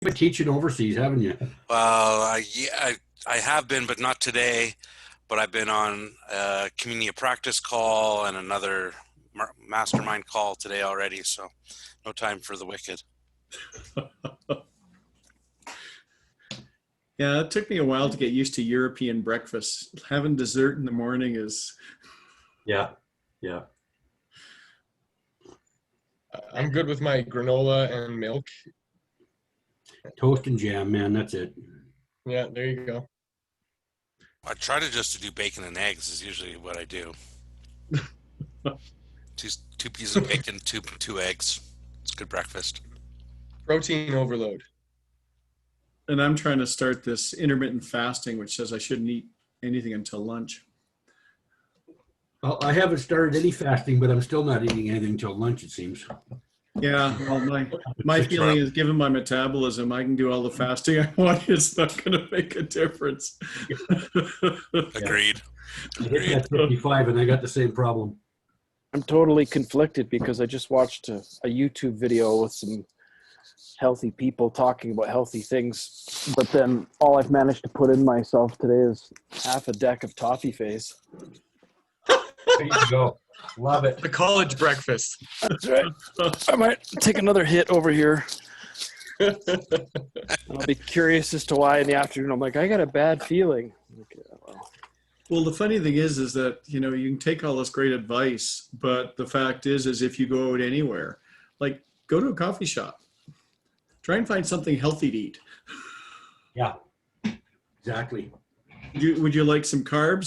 been teaching overseas, haven't you? Well, yeah, I have been, but not today. But I've been on a community practice call and another mastermind call today already. So no time for the wicked. Yeah, it took me a while to get used to European breakfast. Having dessert in the morning is. Yeah, yeah. I'm good with my granola and milk. Toast and jam, man. That's it. Yeah, there you go. I try to just do bacon and eggs is usually what I do. Two pieces of bacon, two eggs. It's good breakfast. Protein overload. And I'm trying to start this intermittent fasting, which says I shouldn't eat anything until lunch. Well, I haven't started any fasting, but I'm still not eating anything until lunch, it seems. Yeah, well, my feeling is given my metabolism, I can do all the fasting I want. It's not going to make a difference. Agreed. I hit that 55 and I got the same problem. I'm totally conflicted because I just watched a YouTube video with some healthy people talking about healthy things, but then all I've managed to put in myself today is half a deck of toffee face. There you go. Love it. The college breakfast. That's right. I might take another hit over here. I'll be curious as to why in the afternoon I'm like, I got a bad feeling. Okay, Well, the funny thing is that, you know, you can take all this great advice, but the fact is if you go out anywhere, like go to a coffee shop, try and find something healthy to eat. Yeah, exactly. Would you like some carbs,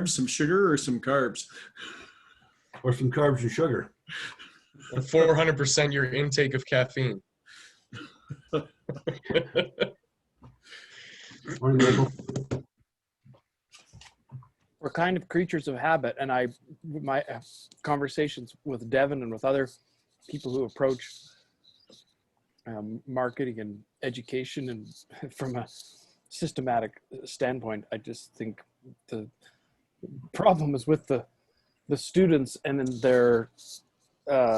some sugar, or some carbs? Or some carbs and sugar. 400% your intake of caffeine. Morning, Michael. we're kind of creatures of habit, and my conversations with Devon and with other people who approach marketing and education and from a systematic standpoint, I just think the problem is with the students, and then they're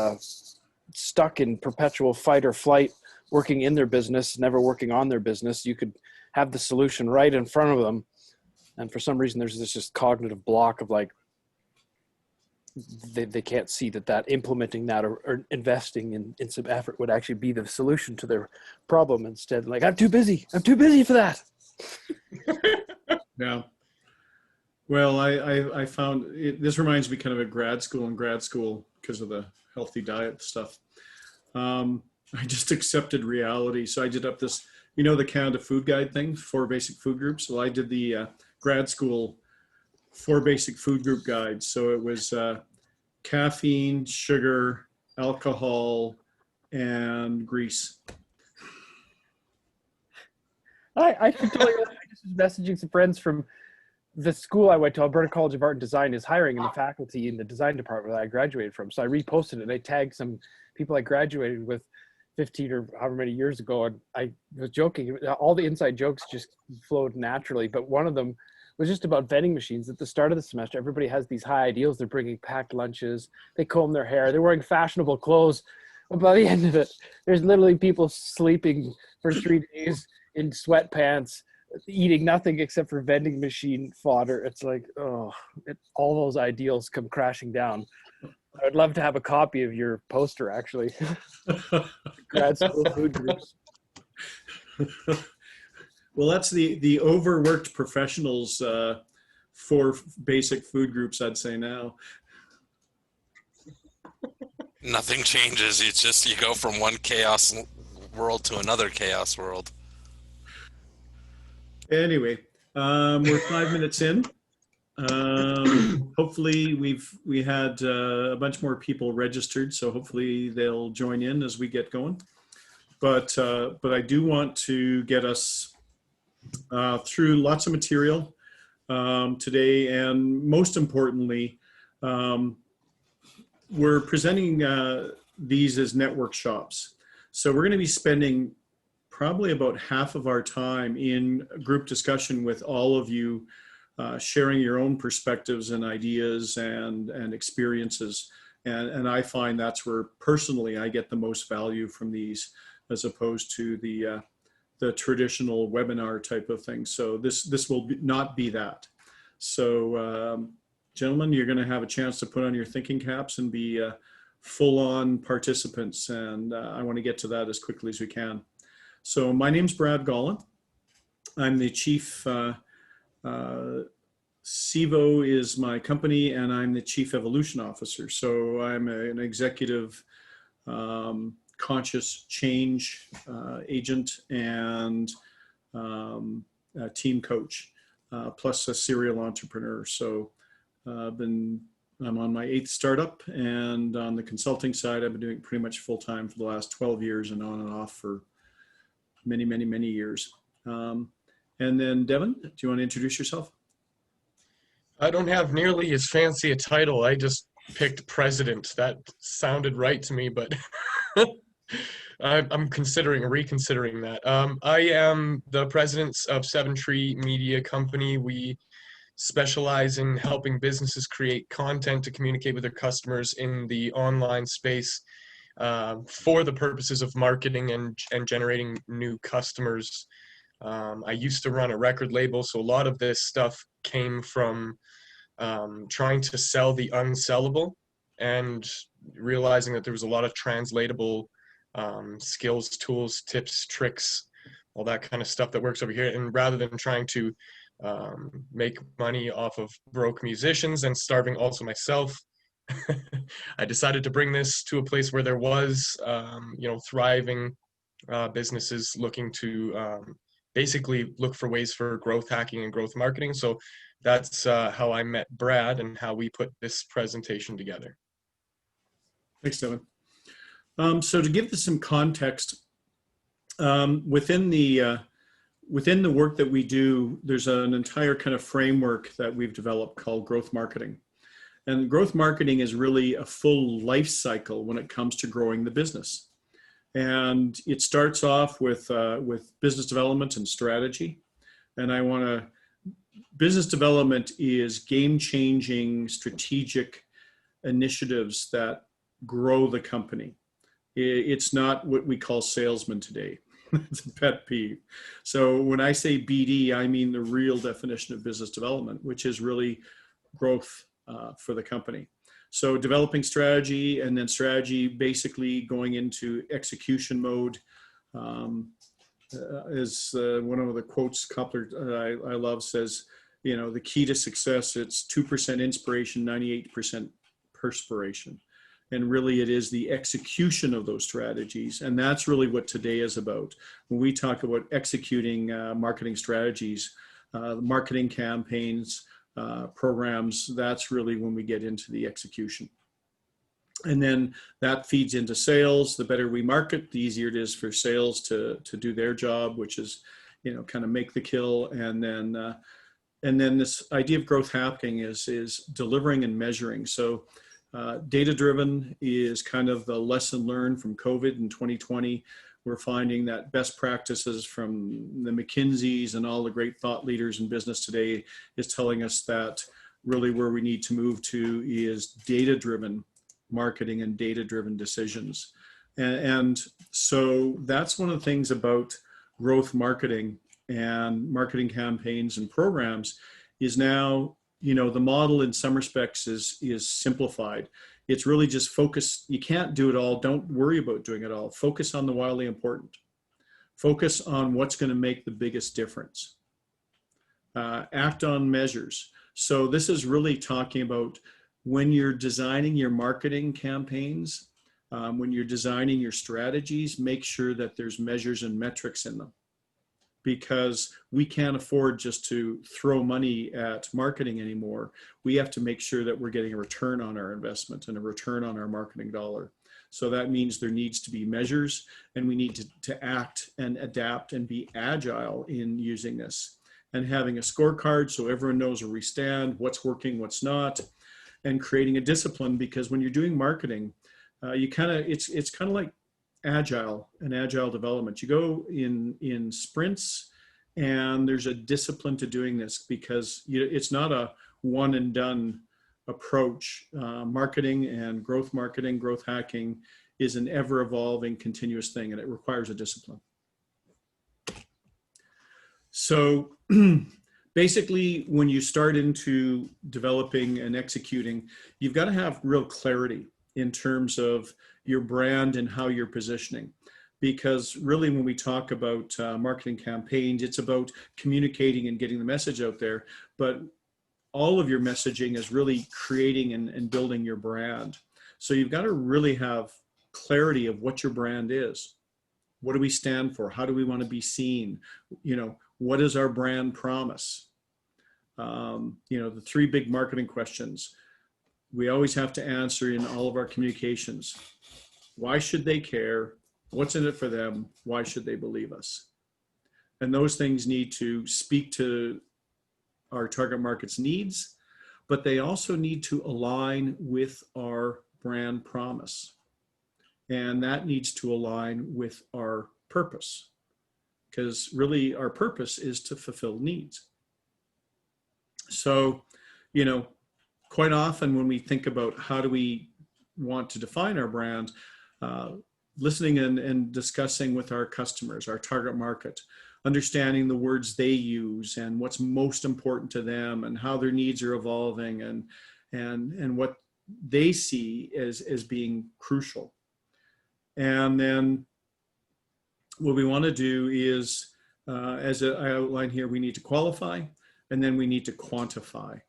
stuck in perpetual fight or flight, working in their business, never working on their business. You could have the solution right in front of them, and for some reason there's this just cognitive block of like they can't see that implementing that or investing in some effort would actually be the solution to their problem. Instead, like, I'm too busy for that. Yeah. Well, I found this reminds me kind of of grad school because of the healthy diet stuff. I just accepted reality. So I did up this, the Canada Food Guide thing, 4 basic food groups. Well, I did the grad school 4 basic food group guides. So it was caffeine, sugar, alcohol, and grease. I can tell you, I just was messaging some friends from the school I went to, Alberta College of Art and Design, is hiring in the faculty in the design department that I graduated from. So I reposted it and I tagged some people I graduated with 15 or however many years ago. And I was joking, all the inside jokes just flowed naturally. But one of them was just about vending machines. At the start of the semester, everybody has these high ideals. They're bringing packed lunches. They comb their hair. They're wearing fashionable clothes. But by the end of it, there's literally people sleeping for 3 days in sweatpants, eating nothing except for vending machine fodder. It's like, all those ideals come crashing down. I would love to have a copy of your poster, actually. Grad school food groups. Well, that's the overworked professionals 4 basic food groups, I'd say now. Nothing changes. It's just you go from one chaos world to another chaos world. Anyway, we're 5 minutes in. Hopefully we had a bunch more people registered, so hopefully they'll join in as we get going. But I do want to get us through lots of material today, and most importantly, we're presenting these as network shops. So we're going to be spending probably about half of our time in group discussion with all of you, sharing your own perspectives and ideas and experiences. And I find that's where personally I get the most value from these, as opposed to the the traditional webinar type of thing. So this will not be that. So gentlemen, you're going to have a chance to put on your thinking caps and be full-on participants. And I want to get to that as quickly as we can. So my name's Brad Gaulin. I'm the chief, CEvO is my company, and I'm the chief evolution officer. So I'm an executive conscious change agent and a team coach, plus a serial entrepreneur. So I'm on my 8th startup, and on the consulting side, I've been doing pretty much full time for the last 12 years and on and off for many, many, many years. And then Devon, do you want to introduce yourself? I don't have nearly as fancy a title. I just picked president. That sounded right to me, but I'm reconsidering that. I am the president of Seven Tree Media Company. We specialize in helping businesses create content to communicate with their customers in the online space for the purposes of marketing and generating new customers. I used to run a record label, so a lot of this stuff came from trying to sell the unsellable and realizing that there was a lot of translatable skills, tools, tips, tricks, all that kind of stuff that works over here. And rather than trying to make money off of broke musicians and starving also myself, I decided to bring this to a place where there was, thriving businesses looking to basically look for ways for growth hacking and growth marketing. So that's how I met Brad and how we put this presentation together. Thanks, Devon. So to give this some context, within the work that we do, there's an entire kind of framework that we've developed called growth marketing. And growth marketing is really a full life cycle when it comes to growing the business. And it starts off with business development and strategy. And business development is game-changing strategic initiatives that grow the company. It's not what we call salesmen today. It's a pet peeve. So when I say BD, I mean the real definition of business development, which is really growth for the company. So developing strategy, and then strategy basically going into execution mode. Is one of the quotes Coupler I love says, the key to success, it's 2% inspiration, 98% perspiration. And really it is the execution of those strategies. And that's really what today is about. When we talk about executing marketing strategies, marketing campaigns, programs, that's really when we get into the execution. And then that feeds into sales. The better we market, the easier it is for sales to do their job, which is, kind of make the kill. And then this idea of growth hacking is delivering and measuring. So data-driven is kind of the lesson learned from COVID in 2020. We're finding that best practices from the McKinseys and all the great thought leaders in business today is telling us that really where we need to move to is data-driven marketing and data-driven decisions. And so that's one of the things about growth marketing and marketing campaigns and programs is now, the model in some respects is simplified. It's really just focus. You can't do it all. Don't worry about doing it all. Focus on the wildly important. Focus on what's going to make the biggest difference. Act on measures. So this is really talking about when you're designing your marketing campaigns, when you're designing your strategies, make sure that there's measures and metrics in them. Because we can't afford just to throw money at marketing anymore. We have to make sure that we're getting a return on our investment and a return on our marketing dollar. So that means there needs to be measures, and we need to act and adapt and be agile in using this. And having a scorecard so everyone knows where we stand, what's working, what's not, and creating a discipline, because when you're doing marketing, it's kind of like agile development. You go in sprints, and there's a discipline to doing this because it's not a one and done approach. Marketing and growth hacking is an ever evolving continuous thing, and it requires a discipline. So basically, when you start into developing and executing, you've got to have real clarity in terms of your brand and how you're positioning. Because really, when we talk about marketing campaigns, it's about communicating and getting the message out there. But all of your messaging is really creating and building your brand. So you've got to really have clarity of what your brand is. What do we stand for? How do we want to be seen? You know, what is our brand promise? You know, the three big marketing questions we always have to answer in all of our communications. Why should they care? What's in it for them? Why should they believe us? And those things need to speak to our target market's needs, but they also need to align with our brand promise. And that needs to align with our purpose, because really our purpose is to fulfill needs. So, you know, quite often when we think about how do we want to define our brand, listening and discussing with our customers, our target market, understanding the words they use and what's most important to them and how their needs are evolving and what they see as being crucial. And then what we want to do is, as I outline here, we need to qualify and then we need to quantify.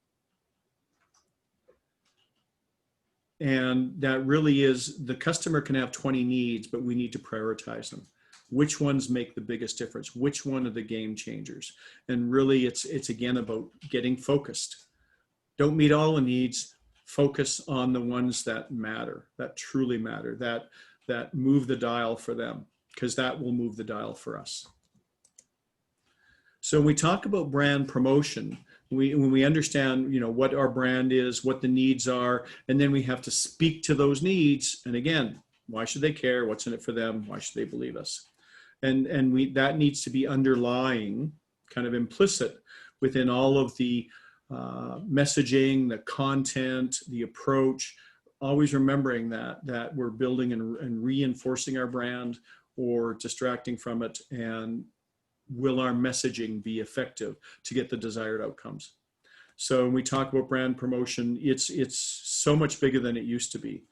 And that really is, the customer can have 20 needs, but we need to prioritize them. Which ones make the biggest difference? Which one are the game changers? And really it's again about getting focused. Don't meet all the needs, focus on the ones that matter, that truly matter, that move the dial for them, because that will move the dial for us. So when we talk about brand promotion, when we understand, you know, what our brand is, what the needs are, and then we have to speak to those needs. And again, why should they care? What's in it for them? Why should they believe us? And that needs to be underlying, kind of implicit within all of the messaging, the content, the approach. Always remembering that we're building and reinforcing our brand or distracting from it, and will our messaging be effective to get the desired outcomes? So when we talk about brand promotion, it's so much bigger than it used to be.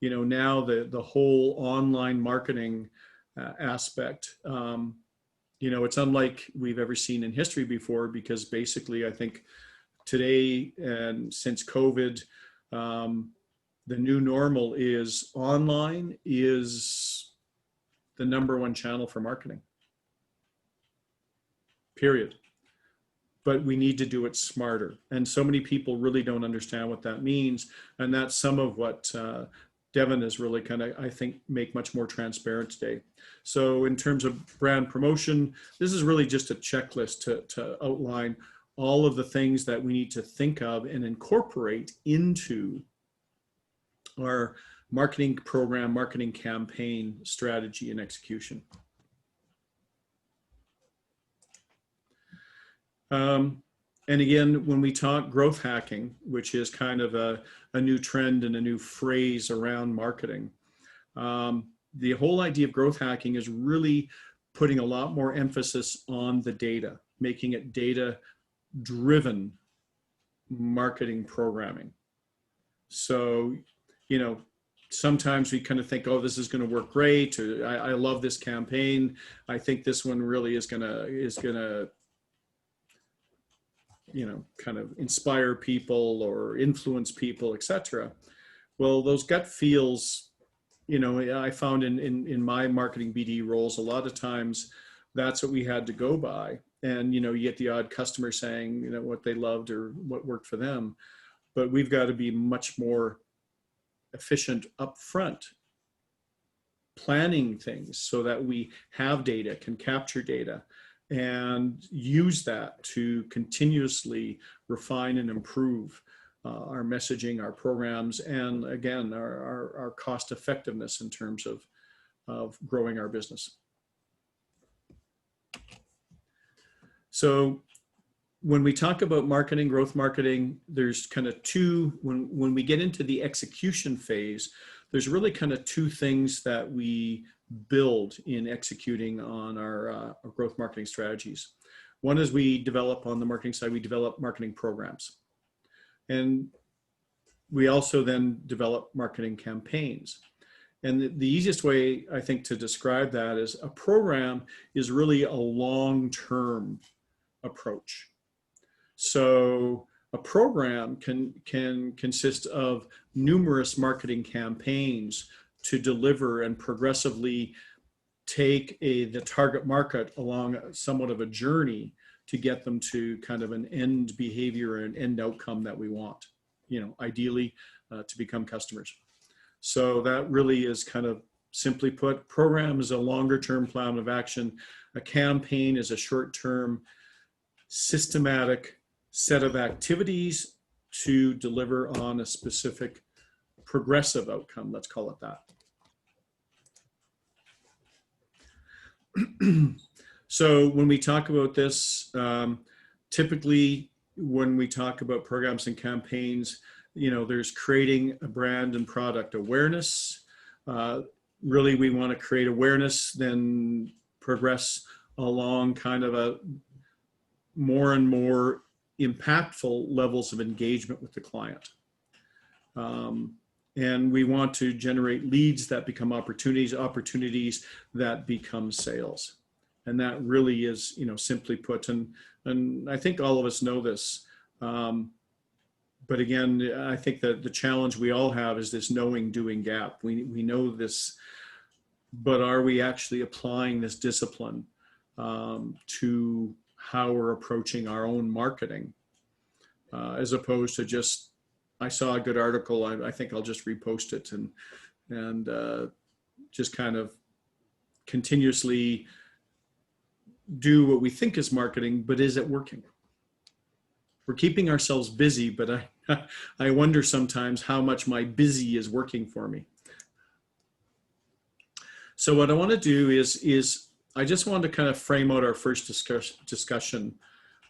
You know, now the whole online marketing aspect, you know, it's unlike we've ever seen in history before, because basically I think today and since COVID, the new normal is online is the #1 channel for marketing. Period. But we need to do it smarter. And so many people really don't understand what that means. And that's some of what Devon is really kind of, I think, make much more transparent today. So in terms of brand promotion, this is really just a checklist to outline all of the things that we need to think of and incorporate into our marketing program, marketing campaign strategy and execution. And again, when we talk growth hacking, which is kind of a new trend and a new phrase around marketing, the whole idea of growth hacking is really putting a lot more emphasis on the data, making it data-driven marketing programming. So, you know, sometimes we kind of think, oh, this is going to work great, or I love this campaign. I think this one really is gonna you know, kind of inspire people or influence people, etc. Well, those gut feels, you know, I found in my marketing BD roles, a lot of times that's what we had to go by. And, you know, you get the odd customer saying, you know, what they loved or what worked for them. But we've got to be much more efficient upfront, planning things so that we have data, can capture data, and use that to continuously refine and improve our messaging, our programs, and again, our cost effectiveness in terms of growing our business. So when we talk about marketing, growth marketing, there's kind of two, when we get into the execution phase, there's really kind of two things that we build in executing on our growth marketing strategies. One is we develop on the marketing side, we develop marketing programs. And we also then develop marketing campaigns. And the easiest way, I think, to describe that is a program is really a long-term approach. So a program can consist of numerous marketing campaigns to deliver and progressively take the target market along somewhat of a journey to get them to kind of an end behavior and end outcome that we want, ideally to become customers. So that really is kind of simply put, program is a longer term plan of action. A campaign is a short term systematic set of activities to deliver on a specific progressive outcome. Let's call it that. So when we talk about this, typically when we talk about programs and campaigns, there's creating a brand and product awareness. Really, we want to create awareness, then progress along kind of a more and more impactful levels of engagement with the client. And we want to generate leads that become opportunities, opportunities that become sales. And that really is, simply put, and I think all of us know this. But again, I think that the challenge we all have is this knowing doing gap. We know this, but are we actually applying this discipline to how we're approaching our own marketing, as opposed to just, I saw a good article, I think I'll just repost it and just kind of continuously do what we think is marketing, but is it working? We're keeping ourselves busy, but I wonder sometimes how much my busy is working for me. So what I want to do is I just want to kind of frame out our first discussion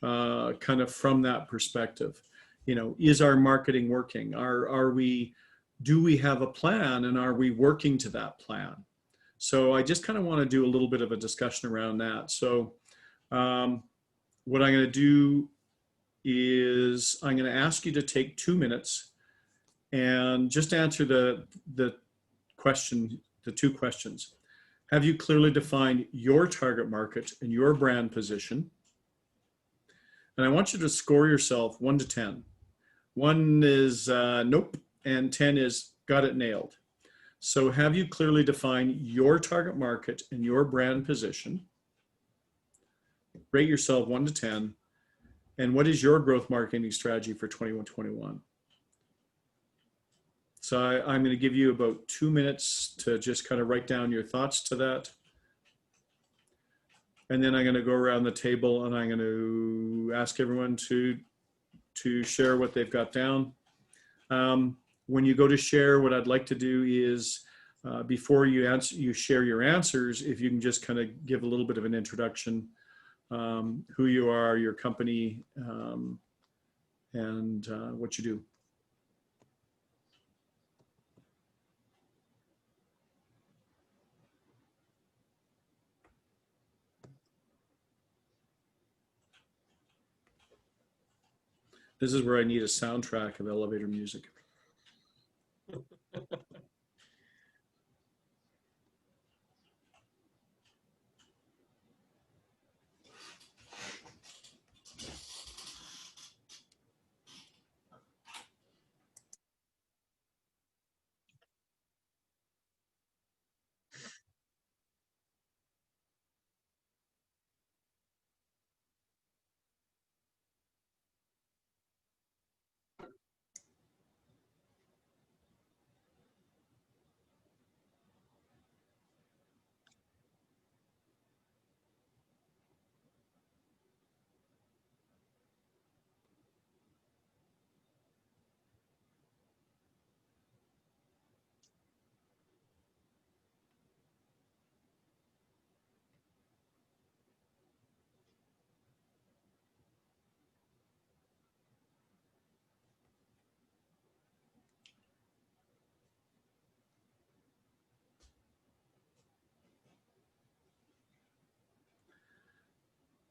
kind of from that perspective. Is our marketing working? Do we have a plan, and are we working to that plan? So I just kind of want to do a little bit of a discussion around that. So what I'm going to do is I'm going to ask you to take 2 minutes and just answer the two questions. Have you clearly defined your target market and your brand position? And I want you to score yourself 1 to 10. 1 is nope, and 10 is got it nailed. So have you clearly defined your target market and your brand position? Rate yourself 1 to 10. And what is your growth marketing strategy for 21-21? So I'm going to give you about 2 minutes to just kind of write down your thoughts to that. And then I'm going to go around the table and I'm going to ask everyone to share what they've got down. When you go to share, what I'd like to do is before you share your answers, if you can just kind of give a little bit of an introduction, who you are, your company, and what you do. This is where I need a soundtrack of elevator music.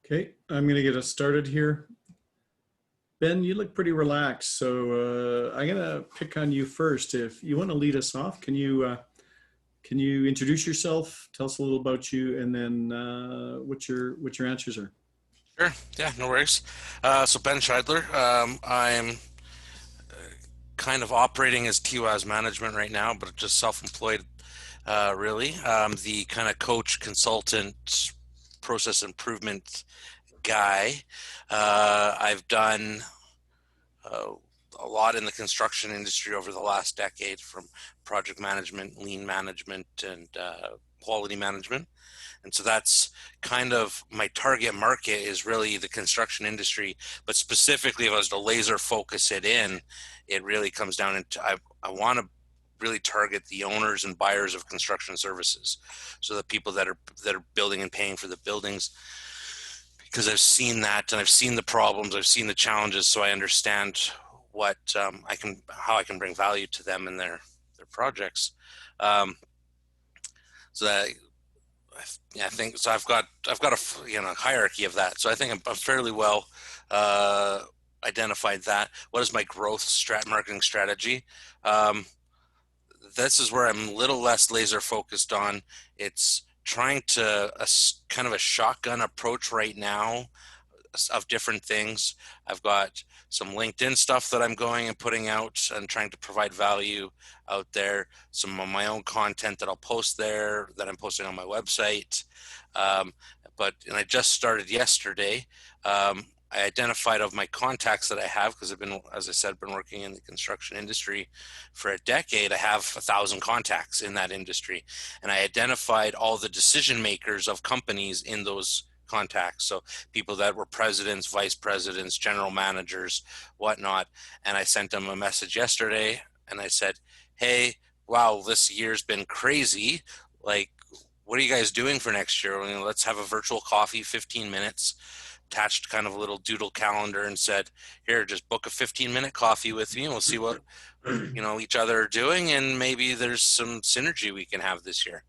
Okay, I'm going to get us started here. Ben, you look pretty relaxed, so I'm going to pick on you first. If you want to lead us off, can you introduce yourself, tell us a little about you, and then what your answers are? Sure. Yeah, no worries. So Ben Scheidler, I'm kind of operating as TWAS management right now, but just self-employed, really. The kind of coach, consultant, process improvement guy. I've done uh, a lot in the construction industry over the last decade, from project management, lean management, and quality management. And so that's kind of my target market, is really the construction industry. But specifically, if I was to laser focus it in, it really comes down into I want to really target the owners and buyers of construction services. So the people that are building and paying for the buildings, because I've seen that and I've seen the problems, I've seen the challenges, so I understand what how I can bring value to them in their projects. So that I think so. I've got a hierarchy of that. So I think I'm fairly well identified that. What is my growth marketing strategy? This is where I'm a little less laser focused on. It's trying to kind of a shotgun approach right now of different things. I've got some LinkedIn stuff that I'm going and putting out and trying to provide value out there. Some of my own content that I'll post there, that I'm posting on my website. And I just started yesterday. I identified of my contacts that I have, because I've been, as I said, been working in the construction industry for a decade. I have 1,000 contacts in that industry, and I identified all the decision makers of companies in those contacts. So people that were presidents, vice presidents, general managers, whatnot. And I sent them a message yesterday, and I said, hey, wow, this year's been crazy. Like, what are you guys doing for next year? Let's have a virtual coffee, 15 minutes. Attached kind of a little doodle calendar and said, here, just book a 15-minute coffee with me, and we'll see what each other are doing, and maybe there's some synergy we can have this year.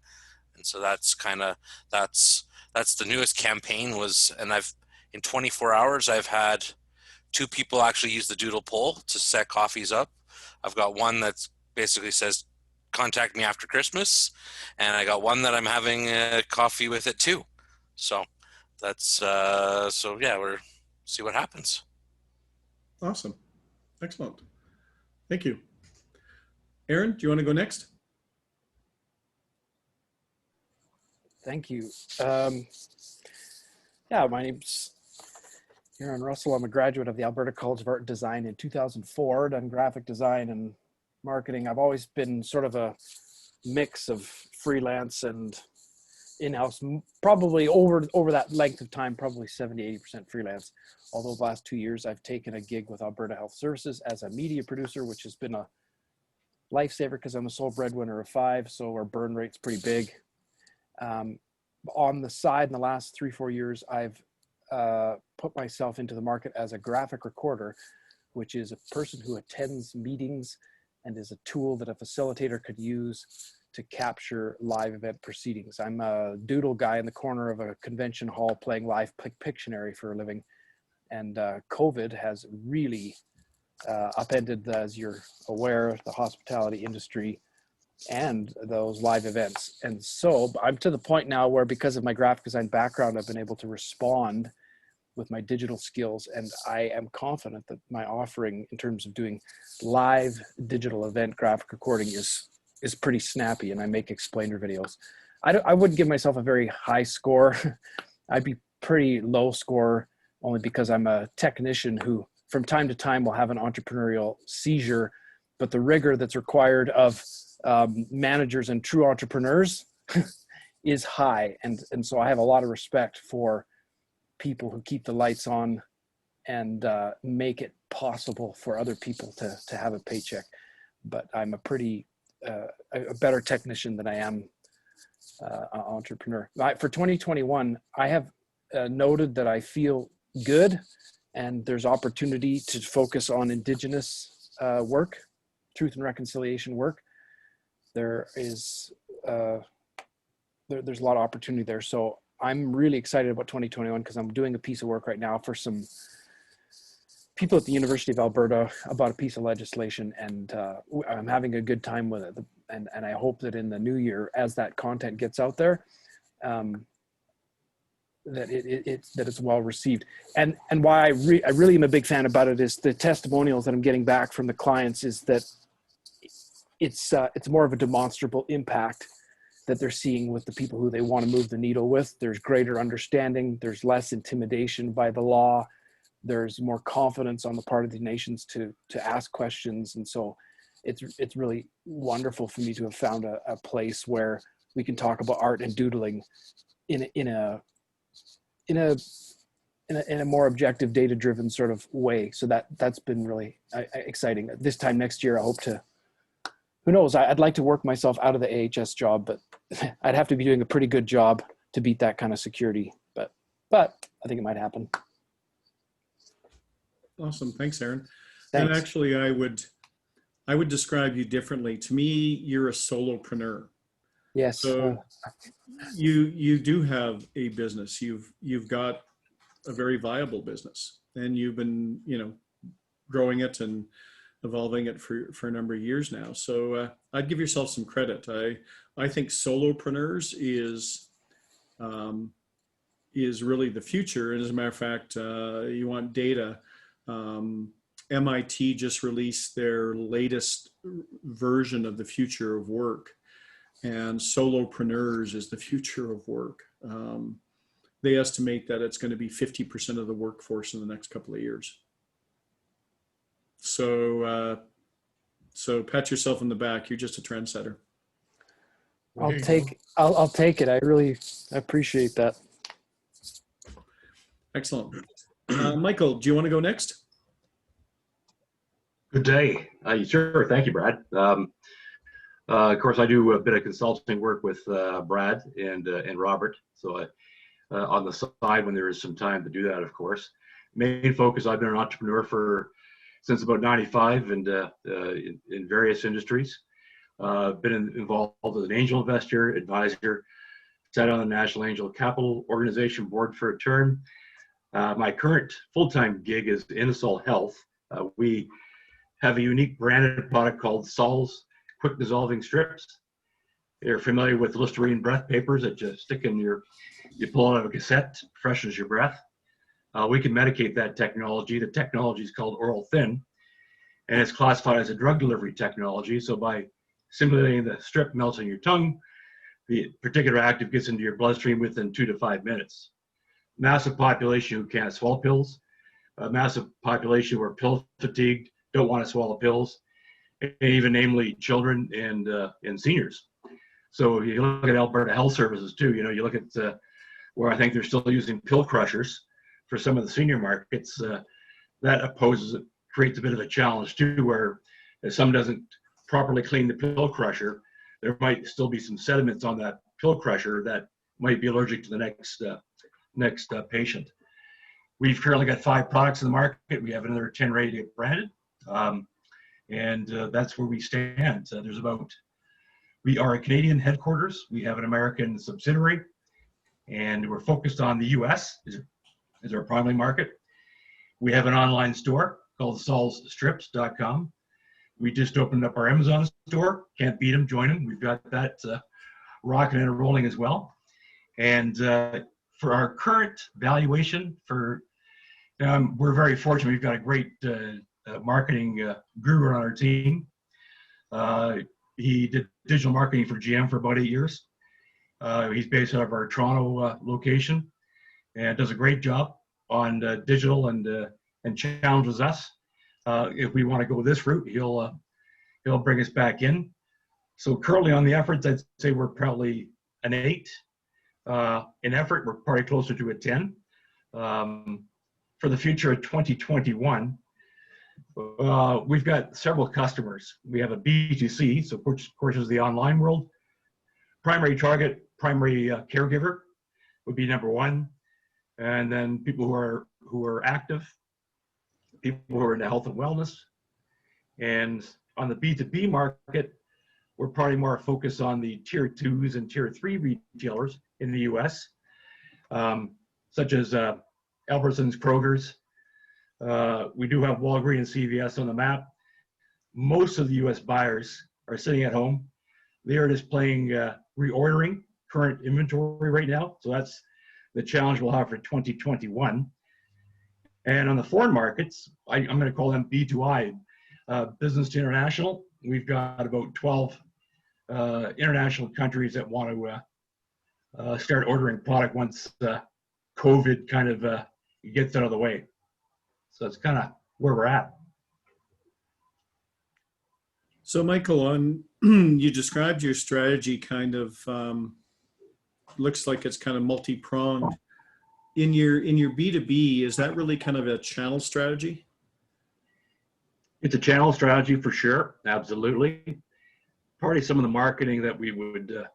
And so that's the newest campaign and in 24 hours, I've had 2 people actually use the doodle poll to set coffees up. I've got one that basically says, contact me after Christmas. And I got one that I'm having a coffee with it too. So that's, we'll see what happens. Awesome. Excellent. Thank you. Aaron, do you want to go next? Thank you. My name's Aaron Russell. I'm a graduate of the Alberta College of Art and Design in 2004, done graphic design and marketing. I've always been sort of a mix of freelance and in-house, probably over that length of time, probably 70-80% freelance. Although the last 2 years, I've taken a gig with Alberta Health Services as a media producer, which has been a lifesaver because I'm a sole breadwinner of 5, so our burn rate's pretty big. On the side, in the last 3-4 years, I've put myself into the market as a graphic recorder, which is a person who attends meetings and is a tool that a facilitator could use to capture live event proceedings. I'm a doodle guy in the corner of a convention hall playing live Pictionary for a living. And COVID has really upended, as you're aware, the hospitality industry and those live events. And so I'm to the point now where, because of my graphic design background, I've been able to respond with my digital skills. And I am confident that my offering in terms of doing live digital event graphic recording is pretty snappy, and I make explainer videos. I wouldn't give myself a very high score. I'd be pretty low score, only because I'm a technician who from time to time will have an entrepreneurial seizure, but the rigor that's required of managers and true entrepreneurs is high. And so I have a lot of respect for people who keep the lights on and make it possible for other people to have a paycheck. But I'm a pretty a better technician than I am an entrepreneur. For 2021, I have noted that I feel good, and there's opportunity to focus on Indigenous work, truth and reconciliation work. There is there's a lot of opportunity there. So I'm really excited about 2021 because I'm doing a piece of work right now for some people at the University of Alberta about a piece of legislation, and I'm having a good time with it. And I hope that in the new year, as that content gets out there, that it's well received. And why I really am a big fan about it is the testimonials that I'm getting back from the clients is that it's more of a demonstrable impact that they're seeing with the people who they want to move the needle with. There's greater understanding. There's less intimidation by the law. There's more confidence on the part of the nations to ask questions. And so it's really wonderful for me to have found a place where we can talk about art and doodling in a more objective, data-driven sort of way. So that's been really exciting. This time next year, I hope to, who knows, I'd like to work myself out of the AHS job, but I'd have to be doing a pretty good job to beat that kind of security. But I think it might happen. Awesome. Thanks, Aaron. Thanks. And actually, I would describe you differently. To me, you're a solopreneur. Yes. So you do have a business. You've got a very viable business, and you've been, growing it and evolving it for a number of years now. So I'd give yourself some credit. I think solopreneurs is really the future. And as a matter of fact, you want data. MIT just released their latest version of the future of work, and solopreneurs is the future of work. They estimate that it's going to be 50% of the workforce in the next couple of years. So pat yourself on the back. You're just a trendsetter. I'll take it. I really appreciate that. Excellent. Michael, do you want to go next? Good day. Sure. Thank you, Brad. Of course, I do a bit of consulting work with Brad and Robert. So on the side, when there is some time to do that, of course. Main focus, I've been an entrepreneur since about 95 and in various industries. Been involved as an angel investor, advisor, sat on the National Angel Capital Organization board for a term. My current full-time gig is Insol Health. We have a unique branded product called Sol's Quick Dissolving Strips. You're familiar with Listerine breath papers that you stick in you pull out of a cassette, freshens your breath. We can medicate that technology. The technology is called Oral Thin, and it's classified as a drug delivery technology. So by simulating the strip melts on your tongue, the particular active gets into your bloodstream within 2 to 5 minutes. Massive population who can't swallow pills, a massive population who are pill fatigued, don't want to swallow pills, and even namely children and seniors. So you look at Alberta Health Services too, you look at where I think they're still using pill crushers for some of the senior markets. That creates a bit of a challenge too, where if someone doesn't properly clean the pill crusher, there might still be some sediments on that pill crusher that might be allergic to the next patient. We've currently got 5 products in the market. We have another 10 ready to get branded. And that's where we stand. We are a Canadian headquarters. We have an American subsidiary, and we're focused on the US is our primary market. We have an online store called solsstrips.com. We just opened up our Amazon store. Can't beat them, join them. We've got that rocking and rolling as well. And for our current valuation, we're very fortunate. We've got a great marketing guru on our team. He did digital marketing for GM for about 8 years. He's based out of our Toronto location and does a great job on digital and challenges us. If we want to go this route, he'll bring us back in. So currently on the efforts, I'd say we're probably an 8. In effort, we're probably closer to a 10. For the future of 2021, we've got several customers. We have a B2C, so of course is the online world. Primary target, primary caregiver would be number 1. And then people who are active, people who are into health and wellness. And on the B2B market, we're probably more focused on the tier 2s and tier 3 retailers in the US. such as Albertsons, Kroger's. We do have Walgreens and CVS on the map. Most of the US buyers are sitting at home. They are displaying reordering current inventory right now. So that's the challenge we'll have for 2021. And on the foreign markets, I'm going to call them B2I, business to international. We've got about 12 international countries that want to start ordering product once COVID kind of gets out of the way. So it's kind of where we're at. So Michael, you described your strategy kind of looks like it's kind of multi-pronged. In your B2B, is that really kind of a channel strategy? It's a channel strategy for sure, absolutely. Probably some of the marketing that we would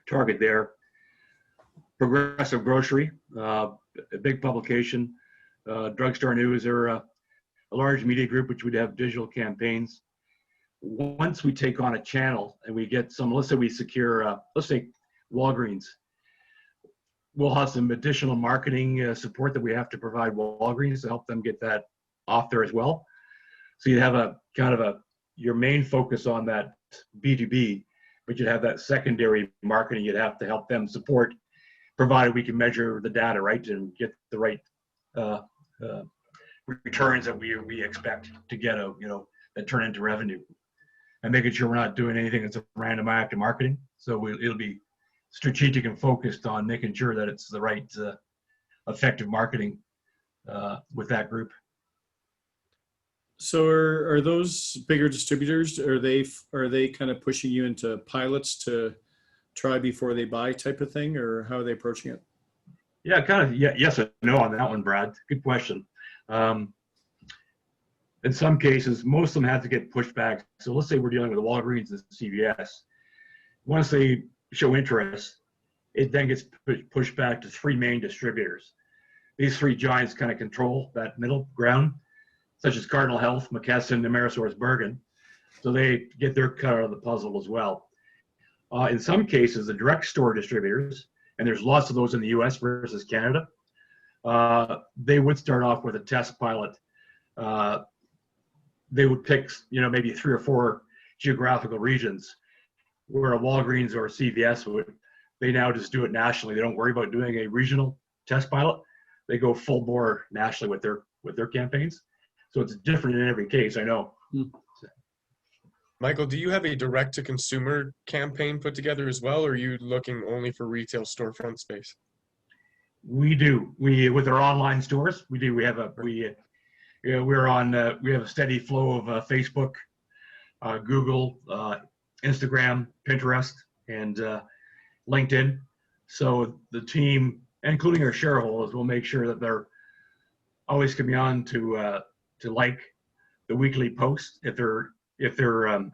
target there. Progressive Grocery, a big publication. Drugstore News, they're a large media group which would have digital campaigns. Once we take on a channel and we get some, let's say we secure, let's say Walgreens, we'll have some additional marketing support that we have to provide Walgreens to help them get that off there as well. So you have a kind of your main focus on that B2B, but you'd have that secondary marketing you'd have to help them support, provided we can measure the data, right, and get the right returns that we expect to get, that turn into revenue. And making sure we're not doing anything that's a random act of marketing. So it'll be strategic and focused on making sure that it's the right effective marketing with that group. So are those bigger distributors? Are they kind of pushing you into pilots to try before they buy type of thing, or how are they approaching it? Yeah, kind of. Yeah, yes and no on that one, Brad. Good question. In some cases, most of them have to get pushed back. So let's say we're dealing with the Walgreens and CVS. Once they show interest, it then gets pushed back to 3 main distributors. These 3 giants kind of control that middle ground, such as Cardinal Health, McKesson, and AmerisourceBergen. So they get their cut out of the puzzle as well. In some cases, the direct store distributors, and there's lots of those in the US versus Canada, they would start off with a test pilot. They would pick, maybe 3 or 4 geographical regions where a Walgreens or a CVS they now just do it nationally. They don't worry about doing a regional test pilot. They go full bore nationally with their campaigns. So it's different in every case, I know. Michael, do you have a direct to consumer campaign put together as well, or are you looking only for retail storefront space? We do. With our online stores, we do. We have a steady flow of Facebook, Google, Instagram, Pinterest, and LinkedIn. So the team, including our shareholders, will make sure that they're always coming on to like the weekly posts if they're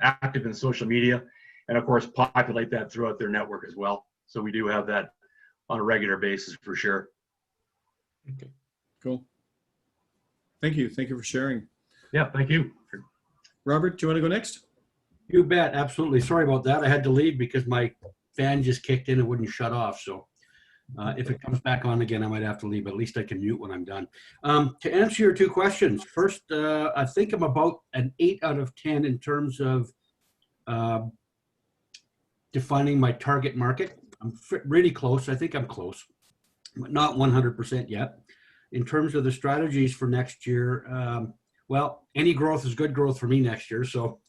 active in social media, and of course populate that throughout their network as well. So we do have that on a regular basis for sure. Okay, cool. Thank you for sharing. Yeah, thank you. Robert, do you want to go next? You bet, absolutely. Sorry about that. I had to leave because my fan just kicked in and wouldn't shut off. So if it comes back on again, I might have to leave. At least I can mute when I'm done. To answer your 2 questions, first, I think I'm about an 8 out of 10 in terms of defining my target market. I'm really close. I think I'm close, but not 100% yet. In terms of the strategies for next year, well, any growth is good growth for me next year. So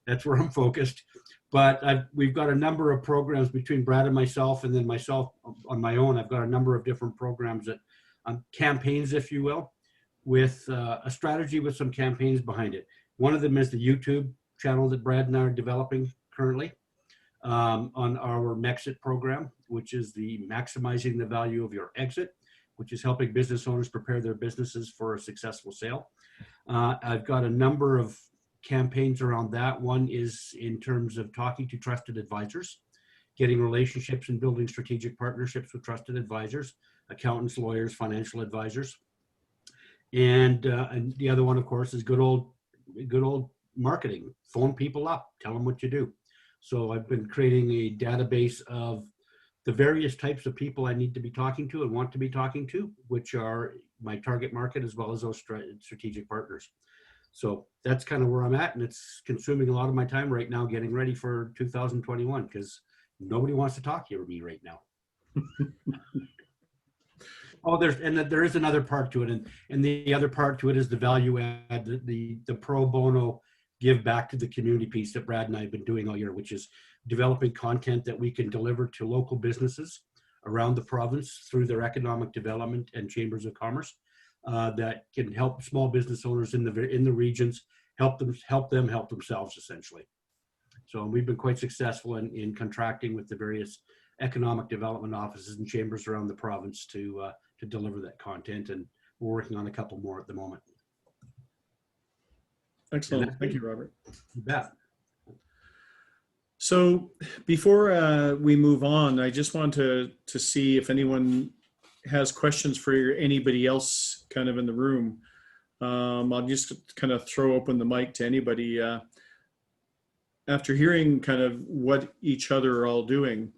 that's where I'm focused. But we've got a number of programs between Brad and myself, and then myself on my own. I've got a number of different programs that campaigns, if you will, with a strategy with some campaigns behind it. One of them is the YouTube channel that Brad and I are developing currently on our Mexit program, which is the maximizing the value of your exit, which is helping business owners prepare their businesses for a successful sale. I've got a number of campaigns around that. One is in terms of talking to trusted advisors, getting relationships and building strategic partnerships with trusted advisors, accountants, lawyers, financial advisors. And the other one, of course, is good old marketing. Phone people up, tell them what you do. So I've been creating a database of the various types of people I need to be talking to and want to be talking to, which are my target market as well as those strategic partners. So that's kind of where I'm at, and it's consuming a lot of my time right now getting ready for 2021 because nobody wants to talk to me right now. Oh, there is another part to it, and the other part to it is the value add, the pro bono give back to the community piece that Brad and I have been doing all year, which is developing content that we can deliver to local businesses around the province through their economic development and chambers of commerce that can help small business owners in the regions help themselves essentially. So we've been quite successful in contracting with the various economic development offices and chambers around the province to deliver that content, and we're working on a couple more at the moment. Excellent. Thank you, Robert. You bet. So before we move on, I just want to see if anyone has questions for anybody else kind of in the room. I'll just kind of throw open the mic to anybody. After hearing kind of what each other are all doing,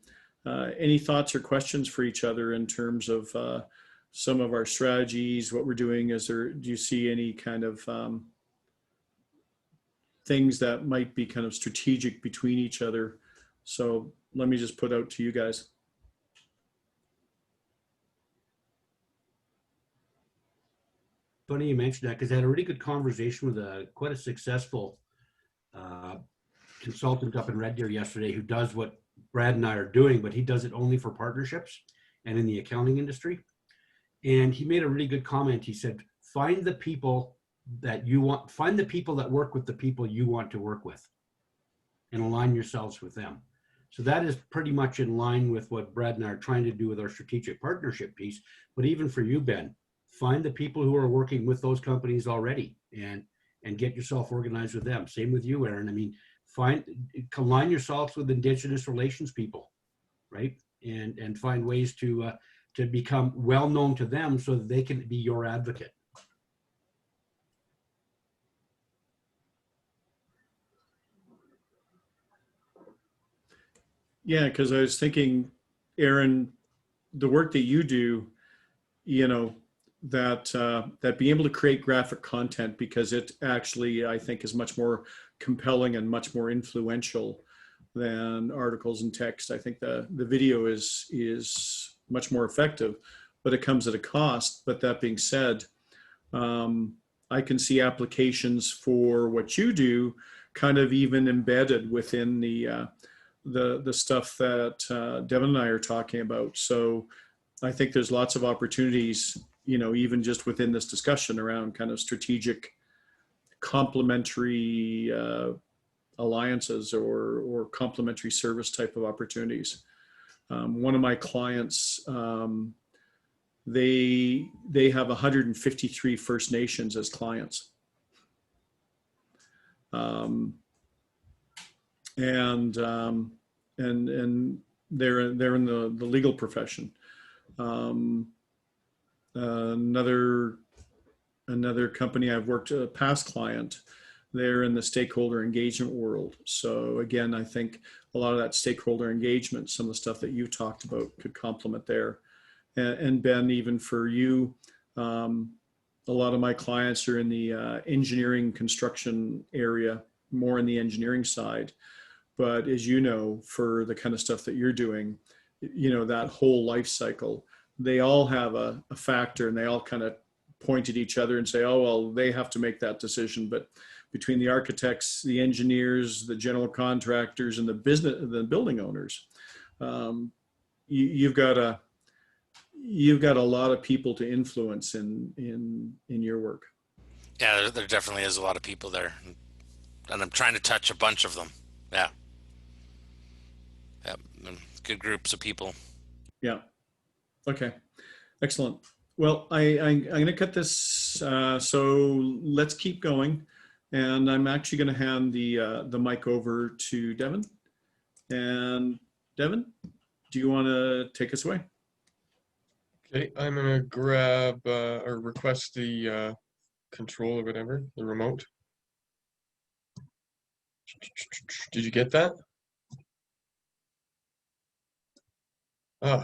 any thoughts or questions for each other in terms of some of our strategies, what we're doing? Do you see any kind of things that might be kind of strategic between each other? So let me just put out to you guys. Funny you mentioned that because I had a really good conversation with quite a successful consultant up in Red Deer yesterday who does what Brad and I are doing, but he does it only for partnerships and in the accounting industry. And he made a really good comment. He said, find the people that work with the people you want to work with and align yourselves with them. So that is pretty much in line with what Brad and I are trying to do with our strategic partnership piece. But even for you, Ben, find the people who are working with those companies already and get yourself organized with them. Same with you, Aaron. I mean, align yourselves with Indigenous relations people, right? And find ways to become well known to them so that they can be your advocate. Yeah, because I was thinking, Aaron, the work that you do, you know, that being able to create graphic content, because it actually, I think, is much more compelling and much more influential than articles and text. I think the video is much more effective, but it comes at a cost. But that being said, I can see applications for what you do kind of even embedded within the stuff that Devon and I are talking about. So I think there's lots of opportunities, you know, even just within this discussion around kind of strategic complementary alliances or complementary service type of opportunities. One of my clients, they have 153 First Nations as clients. And they're in the legal profession. Another company I've worked, a past client, they're in the stakeholder engagement world. So again, I think a lot of that stakeholder engagement, some of the stuff that you talked about, could complement there. And Ben, even for you, a lot of my clients are in the engineering construction area, more in the engineering side. But as you know, for the kind of stuff that you're doing, you know, that whole life cycle, they all have a factor, and they all kind of point at each other and say, oh, well, they have to make that decision. But between the architects, the engineers, the general contractors, and the building owners, you've got a lot of people to influence in your work. Yeah, there definitely is a lot of people there, and I'm trying to touch a bunch of them. Yeah. Good groups of people. Yeah. Okay. Excellent. Well, I'm going to cut this. So let's keep going. And I'm actually going to hand the mic over to Devon. And Devon, do you want to take us away? Okay, I'm going to grab or request the control or whatever, the remote. Did you get that? Oh,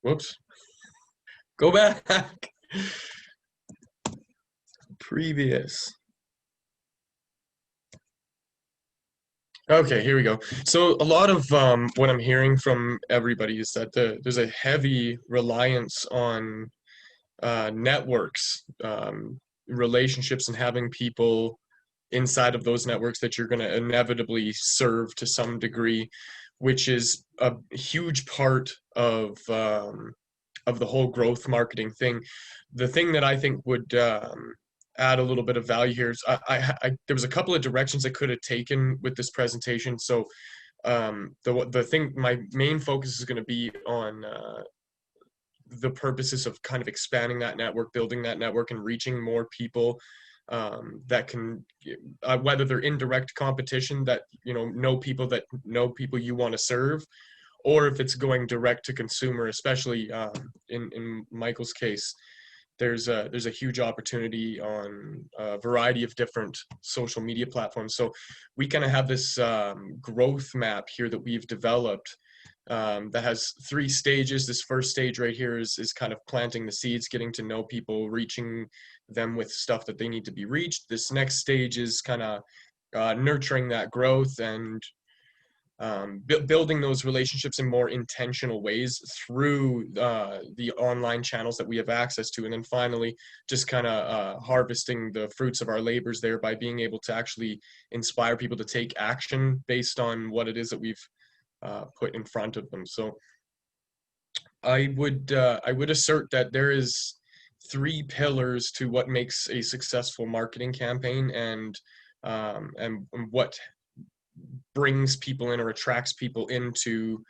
whoops. Go back. Previous. Okay, here we go. So a lot of what I'm hearing from everybody is that there's a heavy reliance on networks, relationships, and having people inside of those networks that you're going to inevitably serve to some degree, which is a huge part of the whole growth marketing thing. The thing that I think would add a little bit of value here is there was a couple of directions I could have taken with this presentation. So the thing, my main focus is going to be on the purposes of kind of expanding that network, building that network, and reaching more people that can, whether they're in direct competition that know people you want to serve, or if it's going direct to consumer, especially in Michael's case. There's a huge opportunity on a variety of different social media platforms. So we kind of have this growth map here that we've developed that has 3 stages. This first stage right here is kind of planting the seeds, getting to know people, reaching them with stuff that they need to be reached. This next stage is kind of nurturing that growth and building those relationships in more intentional ways through the online channels that we have access to. And then finally, just kind of harvesting the fruits of our labors there by being able to actually inspire people to take action based on what it is that we've put in front of them. So I would assert that there is 3 pillars to what makes a successful marketing campaign and what brings people in or attracts people into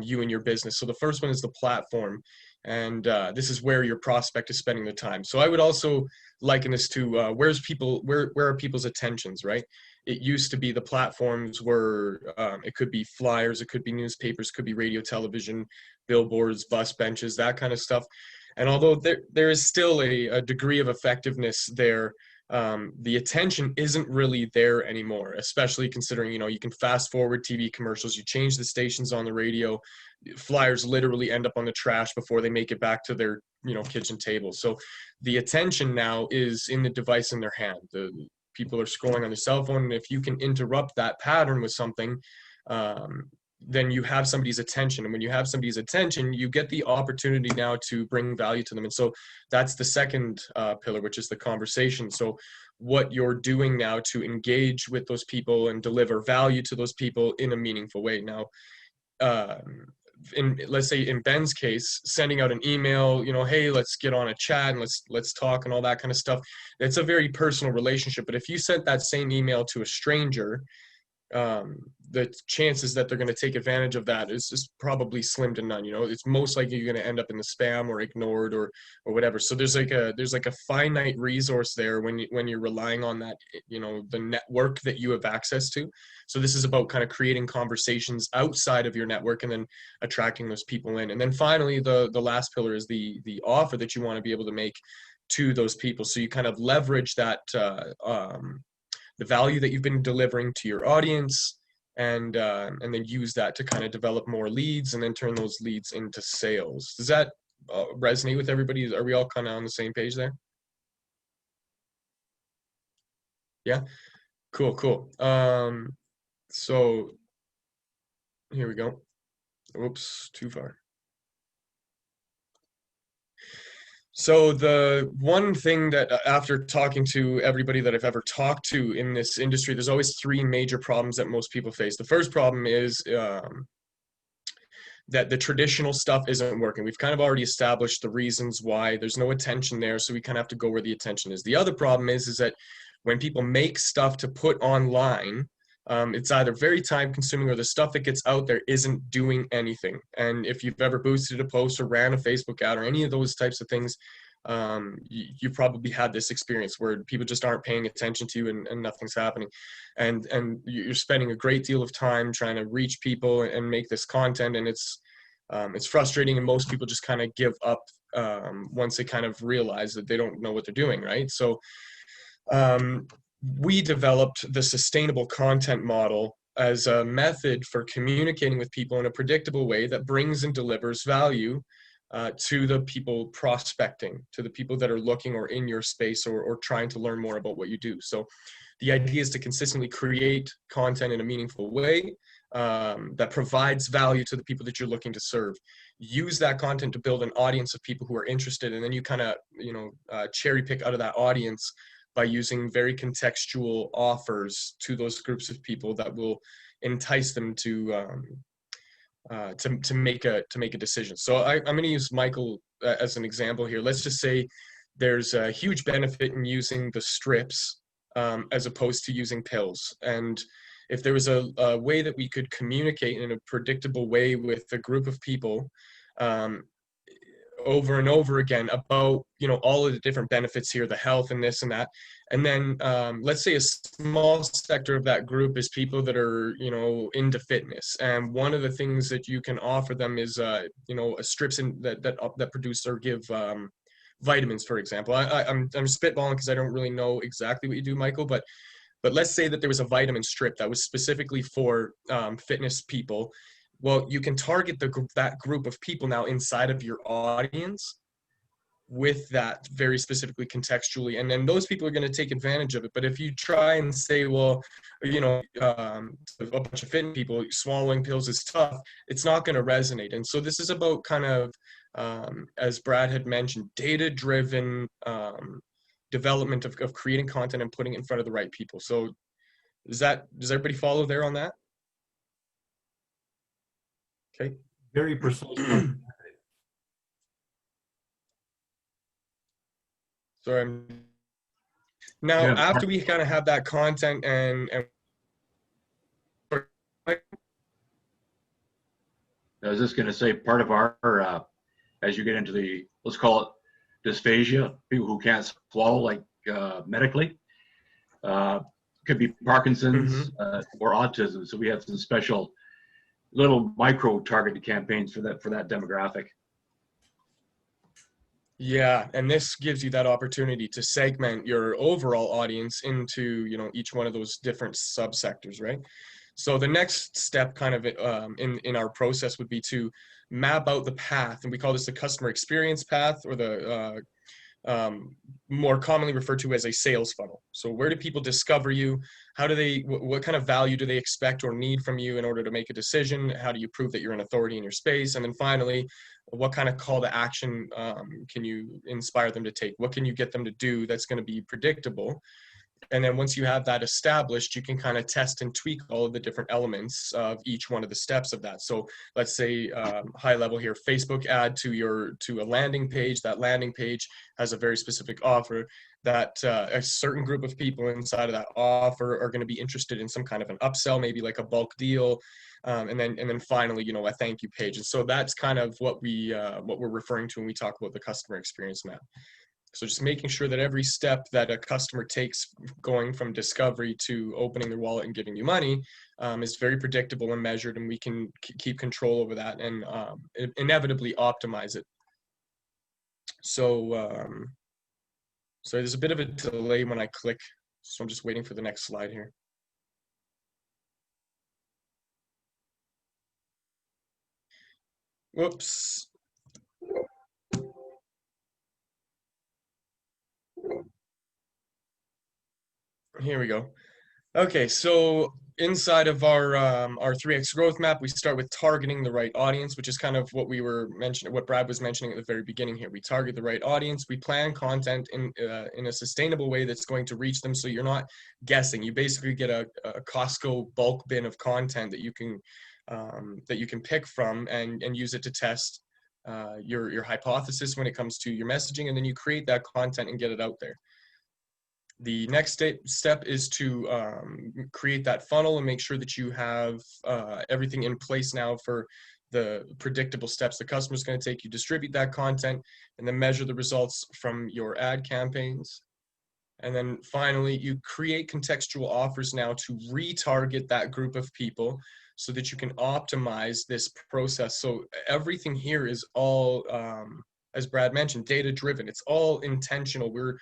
you and your business. So the first one is the platform, and this is where your prospect is spending the time. So I would also liken this to where are people's attentions, right? It used to be the platforms were it could be flyers, it could be newspapers, could be radio, television, billboards, bus benches, that kind of stuff. And although there is still a degree of effectiveness there, the attention isn't really there anymore, especially considering, you can fast forward TV commercials, you change the stations on the radio, flyers literally end up on the trash before they make it back to their, kitchen table. So the attention now is in the device in their hand. The people are scrolling on their cell phone, and if you can interrupt that pattern with something, then you have somebody's attention. And when you have somebody's attention, you get the opportunity now to bring value to them. And so that's the second pillar, which is the conversation. So what you're doing now to engage with those people and deliver value to those people in a meaningful way. Now, let's say in Ben's case, sending out an email, hey, let's get on a chat and let's talk and all that kind of stuff. It's a very personal relationship. But if you sent that same email to a stranger, the chances that they're going to take advantage of that is probably slim to none. It's most likely you're going to end up in the spam or ignored or whatever. So there's like a finite resource there when you're relying on that, the network that you have access to. So this is about kind of creating conversations outside of your network and then attracting those people in. And then finally, the last pillar is the offer that you want to be able to make to those people. So you kind of leverage that the value that you've been delivering to your audience, and then use that to kind of develop more leads and then turn those leads into sales. Does that resonate with everybody? Are we all kind of on the same page there? Yeah, cool. So here we go. Oops, too far. So the one thing that after talking to everybody that I've ever talked to in this industry, there's always 3 major problems that most people face. The first problem is that the traditional stuff isn't working. We've kind of already established the reasons why. There's no attention there, so we kind of have to go where the attention is. The other problem is that when people make stuff to put online, it's either very time consuming or the stuff that gets out there isn't doing anything. And if you've ever boosted a post or ran a Facebook ad or any of those types of things, you probably had this experience where people just aren't paying attention to you and nothing's happening. And you're spending a great deal of time trying to reach people and make this content. And it's frustrating. And most people just kind of give up once they kind of realize that they don't know what they're doing, right? So we developed the sustainable content model as a method for communicating with people in a predictable way that brings and delivers value to the people prospecting, to the people that are looking or in your space or trying to learn more about what you do. So the idea is to consistently create content in a meaningful way that provides value to the people that you're looking to serve. Use that content to build an audience of people who are interested, and then you kind of, cherry pick out of that audience by using very contextual offers to those groups of people that will entice them to make a decision. So I'm going to use Michael as an example here. Let's just say there's a huge benefit in using the strips as opposed to using pills. And if there was a way that we could communicate in a predictable way with a group of people over and over again about, all of the different benefits here, the health and this and that. And then let's say a small sector of that group is people that are, into fitness. And one of the things that you can offer them is, strips that produce or give vitamins, for example. I'm spitballing because I don't really know exactly what you do, Michael, but let's say that there was a vitamin strip that was specifically for fitness people. Well, you can target that group of people now inside of your audience with that very specifically contextually, and then those people are going to take advantage of it. But if you try and say, well, a bunch of fitness people swallowing pills is tough, it's not going to resonate. And so this is about kind of, as Brad had mentioned, data-driven development of creating content and putting it in front of the right people. So does everybody follow there on that? Okay. Very precise. So now, Yeah. after we kind of have that content and I was just going to say, part of our, as you get into the, let's call it dysphagia, people who can't swallow, like medically, could be Parkinson's or autism. So we have some special little micro targeted campaigns for that demographic. Yeah, and this gives you that opportunity to segment your overall audience into, each one of those different subsectors, right? So the next step kind of in our process would be to map out the path, and we call this the customer experience path, or the more commonly referred to as a sales funnel. So where do people discover you? How do they, what kind of value do they expect or need from you in order to make a decision? How do you prove that you're an authority in your space? And then finally, what kind of call to action can you inspire them to take? What can you get them to do that's going to be predictable? And then once you have that established, you can kind of test and tweak all of the different elements of each one of the steps of that. So let's say high level here, Facebook ad to a landing page. That landing page has a very specific offer that a certain group of people inside of that offer are going to be interested in some kind of an upsell, maybe like a bulk deal. And then finally, a thank you page. And so that's kind of what we're referring to when we talk about the customer experience map. So just making sure that every step that a customer takes going from discovery to opening their wallet and giving you money is very predictable and measured, and we can keep control over that and inevitably optimize it. So, so there's a bit of a delay when I click, so I'm just waiting for the next slide here. Whoops. Here we go. Okay, so inside of our 3X growth map, we start with targeting the right audience, which is kind of what we were mentioning, what Brad was mentioning at the very beginning here. We target the right audience. We plan content in a sustainable way that's going to reach them, so you're not guessing. You basically get a Costco bulk bin of content that you can pick from and use it to test your hypothesis when it comes to your messaging, and then you create that content and get it out there. The next step is to create that funnel and make sure that you have everything in place now for the predictable steps the customer is going to take. You distribute that content and then measure the results from your ad campaigns. And then finally, you create contextual offers now to retarget that group of people so that you can optimize this process. So everything here is all, as Brad mentioned, data-driven. It's all intentional. We're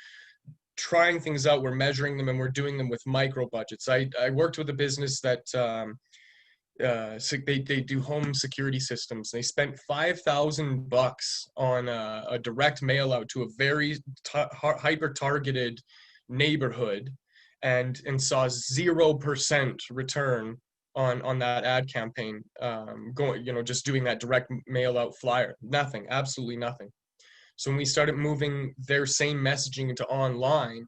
trying things out, we're measuring them, and we're doing them with micro budgets. I worked with a business that so they do home security systems. They spent $5,000 on a direct mail out to a very hyper targeted neighborhood, and saw 0% return on that ad campaign, going, just doing that direct mail out flyer. Nothing, absolutely nothing. So when we started moving their same messaging into online,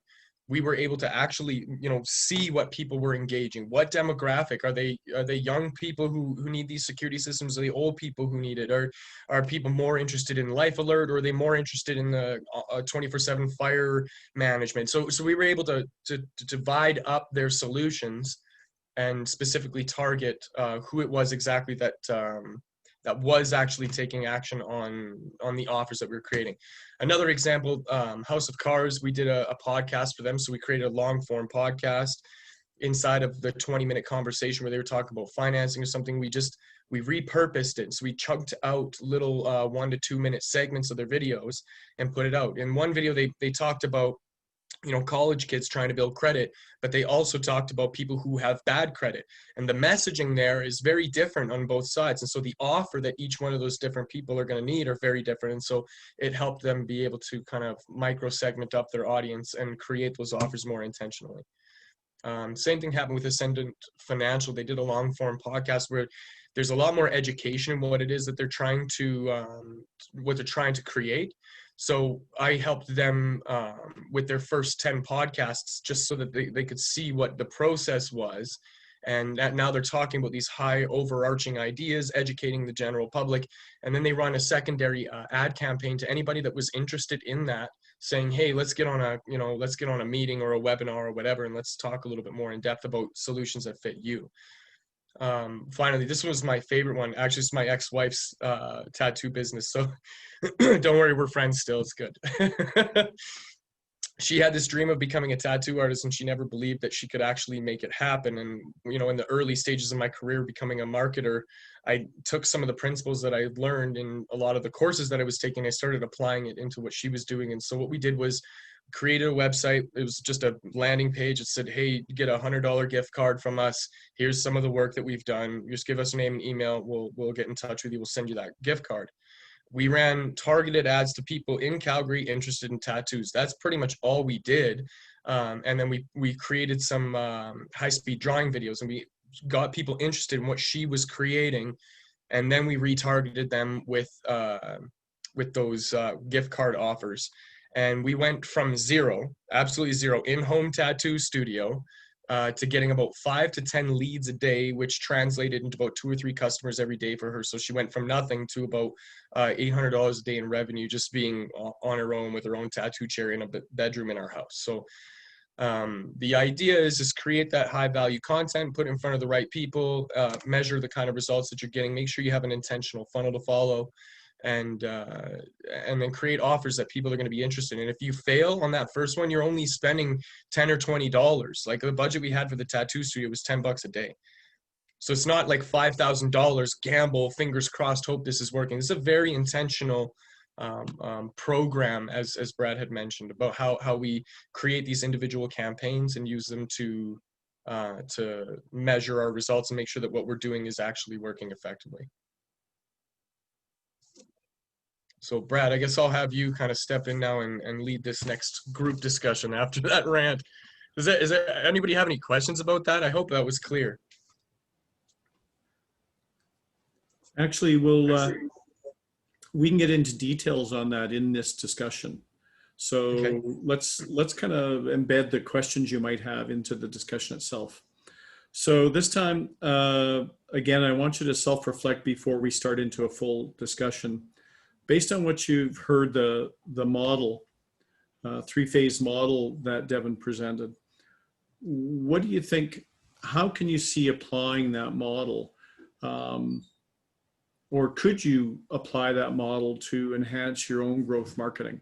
we were able to actually, see what people were engaging. What demographic are they? Are they young people who need these security systems? Are they old people who need it? Are people more interested in life alert, or are they more interested in the 24/7 fire management? So we were able to divide up their solutions and specifically target who it was exactly that was actually taking action on the offers that we were creating. Another example, House of Cars, we did a podcast for them. So we created a long form podcast inside of the 20-minute conversation where they were talking about financing or something. We repurposed it. So we chunked out little 1 to 2 minute segments of their videos and put it out. In one video, they talked about college kids trying to build credit, but they also talked about people who have bad credit. And the messaging there is very different on both sides. And so the offer that each one of those different people are going to need are very different. And so it helped them be able to kind of micro segment up their audience and create those offers more intentionally. Same thing happened with Ascendant Financial. They did a long form podcast where there's a lot more education in what it is that they're trying to create. So I helped them with their first 10 podcasts, just so that they could see what the process was. And now they're talking about these high overarching ideas, educating the general public. And then they run a secondary ad campaign to anybody that was interested in that, saying, hey, let's get on a meeting or a webinar or whatever, and let's talk a little bit more in depth about solutions that fit you. Finally, this was my favorite one. Actually, it's my ex-wife's tattoo business. So don't worry, we're friends still. It's good. She had this dream of becoming a tattoo artist, and she never believed that she could actually make it happen. And, in the early stages of my career, becoming a marketer, I took some of the principles that I learned in a lot of the courses that I was taking. I started applying it into what she was doing. And so what we did was created a website. It was just a landing page. It said, hey, get a $100 gift card from us. Here's some of the work that we've done. Just give us a name and email. We'll get in touch with you. We'll send you that gift card. We ran targeted ads to people in Calgary interested in tattoos. That's pretty much all we did. And then we created some high-speed drawing videos, and we got people interested in what she was creating. And then we retargeted them with those gift card offers. And we went from zero, absolutely zero, in-home tattoo studio to getting about 5 to 10 leads a day, which translated into about 2 or 3 customers every day for her. So she went from nothing to about $800 a day in revenue, just being on her own with her own tattoo chair in a bedroom in our house. So the idea is create that high value content, put it in front of the right people, measure the kind of results that you're getting, make sure you have an intentional funnel to follow, and then create offers that people are going to be interested in. If you fail on that first one, you're only spending $10 or $20. Like the budget we had for the tattoo studio was $10 a day. So it's not like $5,000 gamble, fingers crossed, hope this is working. It's a very intentional program, as Brad had mentioned, about how we create these individual campaigns and use them to measure our results and make sure that what we're doing is actually working effectively. So Brad, I guess I'll have you kind of step in now and lead this next group discussion after that rant. Is there anybody have any questions about that? I hope that was clear. Actually, we can get into details on that in this discussion. So Okay. let's kind of embed the questions you might have into the discussion itself. So this time, again, I want you to self-reflect before we start into a full discussion. Based on what you've heard, the model, 3-phase model that Devon presented, what do you think, how can you see applying that model? Or could you apply that model to enhance your own growth marketing?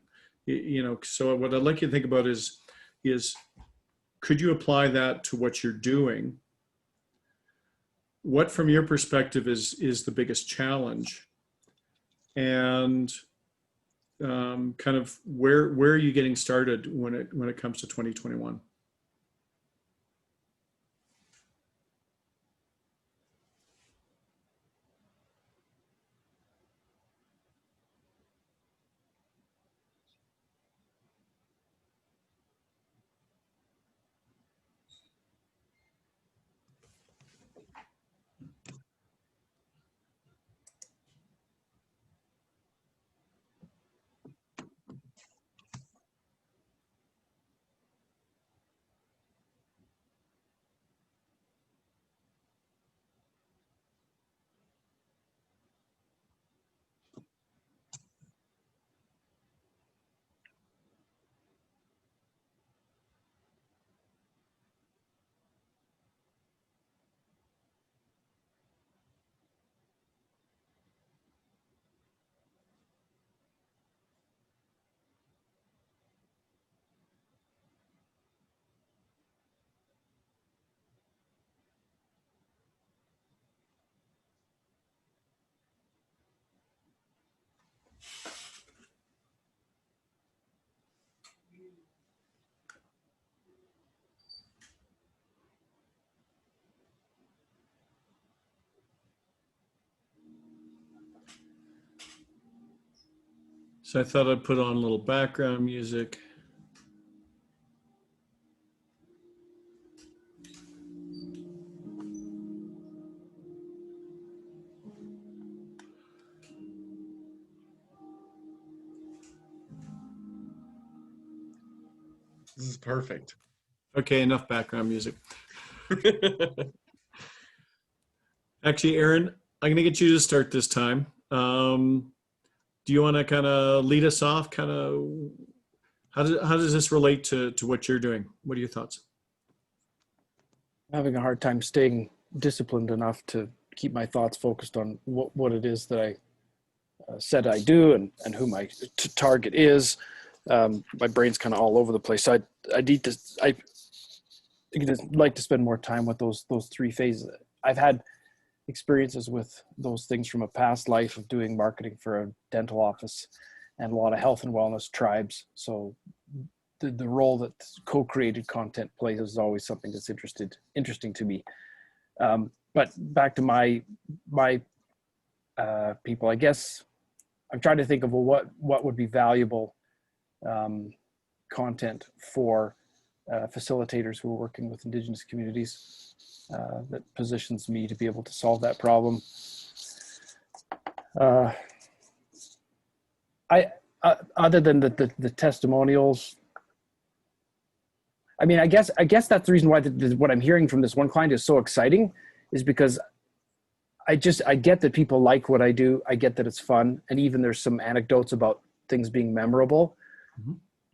So what I'd like you to think about is could you apply that to what you're doing? What, from your perspective, is the biggest challenge? And kind of where are you getting started when it comes to 2021? So I thought I'd put on a little background music. This is perfect. Okay, enough background music. Actually, Aaron, I'm going to get you to start this time. Do you want to kind of lead us off? Kind of, how does this relate to what you're doing? What are your thoughts? I'm having a hard time staying disciplined enough to keep my thoughts focused on what it is that I said I do and who my target is. My brain's kind of all over the place. So I need to, I like to spend more time with those three phases. I've had experiences with those things from a past life of doing marketing for a dental office and a lot of health and wellness tribes. So the role that co-created content plays is always something that's interesting to me. But back to my people, I guess I'm trying to think of what would be valuable content for facilitators who are working with Indigenous communities that positions me to be able to solve that problem. Other than the testimonials, I mean, I guess that's the reason why what I'm hearing from this one client is so exciting, is because I get that people like what I do. I get that it's fun. And even there's some anecdotes about things being memorable,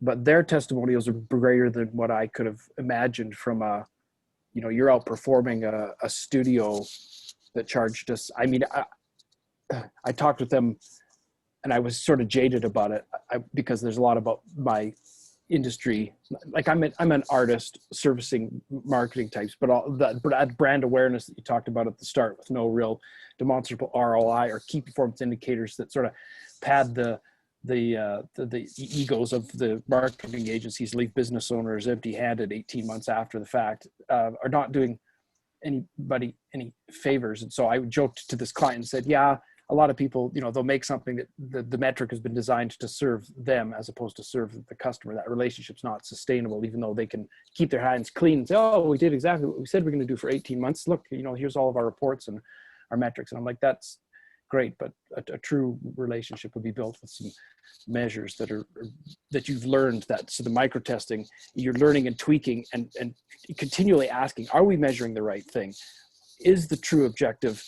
but their testimonials are greater than what I could have imagined from you're outperforming a studio that charged us. I mean, I talked with them and I was sort of jaded about it because there's a lot about my industry. Like I'm an artist servicing marketing types, but all that brand awareness that you talked about at the start with no real demonstrable ROI or key performance indicators that sort of pad the egos of the marketing agencies, leave business owners empty-handed 18 months after the fact, are not doing anybody any favors. And so I joked to this client and said, yeah, a lot of people, they'll make something that the metric has been designed to serve them as opposed to serve the customer. That relationship's not sustainable, even though they can keep their hands clean and say, oh, we did exactly what we said we're going to do for 18 months. Look, here's all of our reports and our metrics. And I'm like, that's great, but a true relationship would be built with some measures that you've learned. So the micro testing, you're learning and tweaking and continually asking, are we measuring the right thing? Is the true objective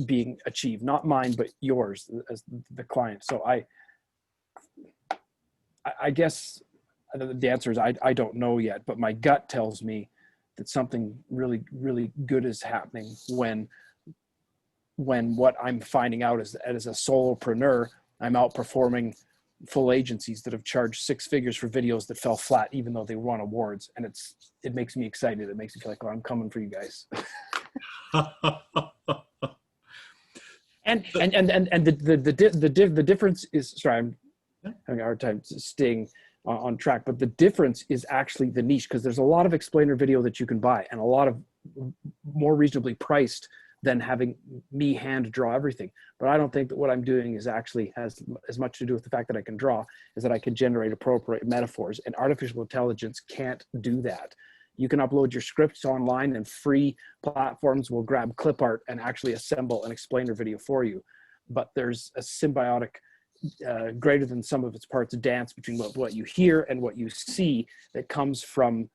being achieved? Not mine, but yours as the client. So I guess the answer is I don't know yet, but my gut tells me that something really, really good is happening when what I'm finding out is that as a solopreneur, I'm outperforming full agencies that have charged 6 figures for videos that fell flat, even though they won awards. And it makes me excited. It makes me feel like, oh, I'm coming for you guys. and the difference is, sorry, I'm having a hard time staying on track, but the difference is actually the niche, because there's a lot of explainer video that you can buy and a lot of more reasonably priced than having me hand draw everything. But I don't think that what I'm doing is actually has as much to do with the fact that I can draw as that I can generate appropriate metaphors, and artificial intelligence can't do that. You can upload your scripts online and free platforms will grab clip art and actually assemble an explainer video for you. But there's a symbiotic, greater than sum of its parts dance between what you hear and what you see that comes from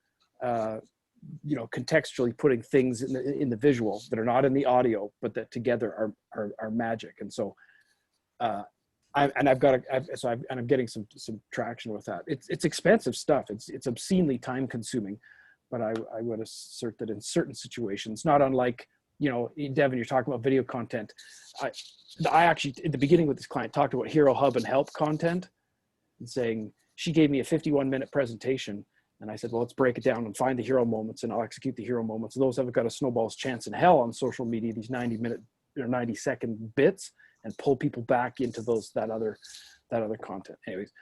contextually putting things in the visual that are not in the audio, but that together are magic. And so I'm getting some traction with that. It's expensive stuff. It's obscenely time consuming, but I would assert that in certain situations, not unlike, Devon, you're talking about video content. I actually, at the beginning with this client, talked about Hero Hub and Help content and saying, she gave me a 51-minute presentation. And I said, well, let's break it down and find the hero moments, and I'll execute the hero moments. Those haven't got a snowball's chance in hell on social media, these 90-minute or 90-second bits, and pull people back into that other content. Anyways,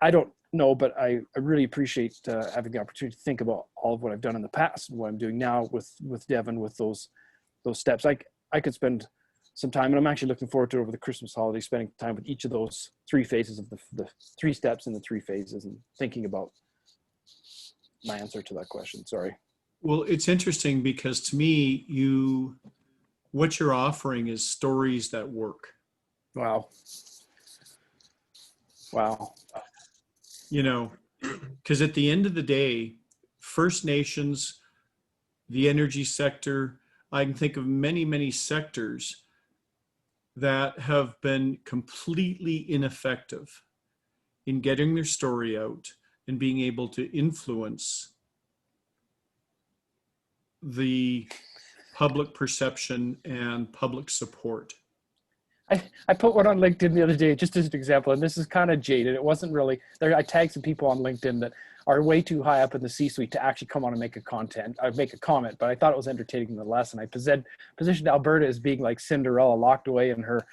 I don't know, but I really appreciate having the opportunity to think about all of what I've done in the past and what I'm doing now with Devon, with those steps. I could spend some time, and I'm actually looking forward to over the Christmas holiday, spending time with each of those 3 phases of the 3 steps in the 3 phases, and thinking about my answer to that question. Sorry. Well, it's interesting because to me, what you're offering is stories that work. Wow. You know, because at the end of the day, First Nations, the energy sector, I can think of many, many sectors that have been completely ineffective in getting their story out and being able to influence the public perception and public support. I put one on LinkedIn the other day, just as an example, and this is kind of jaded. It wasn't really there. I tagged some people on LinkedIn that are way too high up in the C-suite to actually come on and make a comment, but I thought it was entertaining nonetheless. And I positioned Alberta as being like Cinderella, locked away in her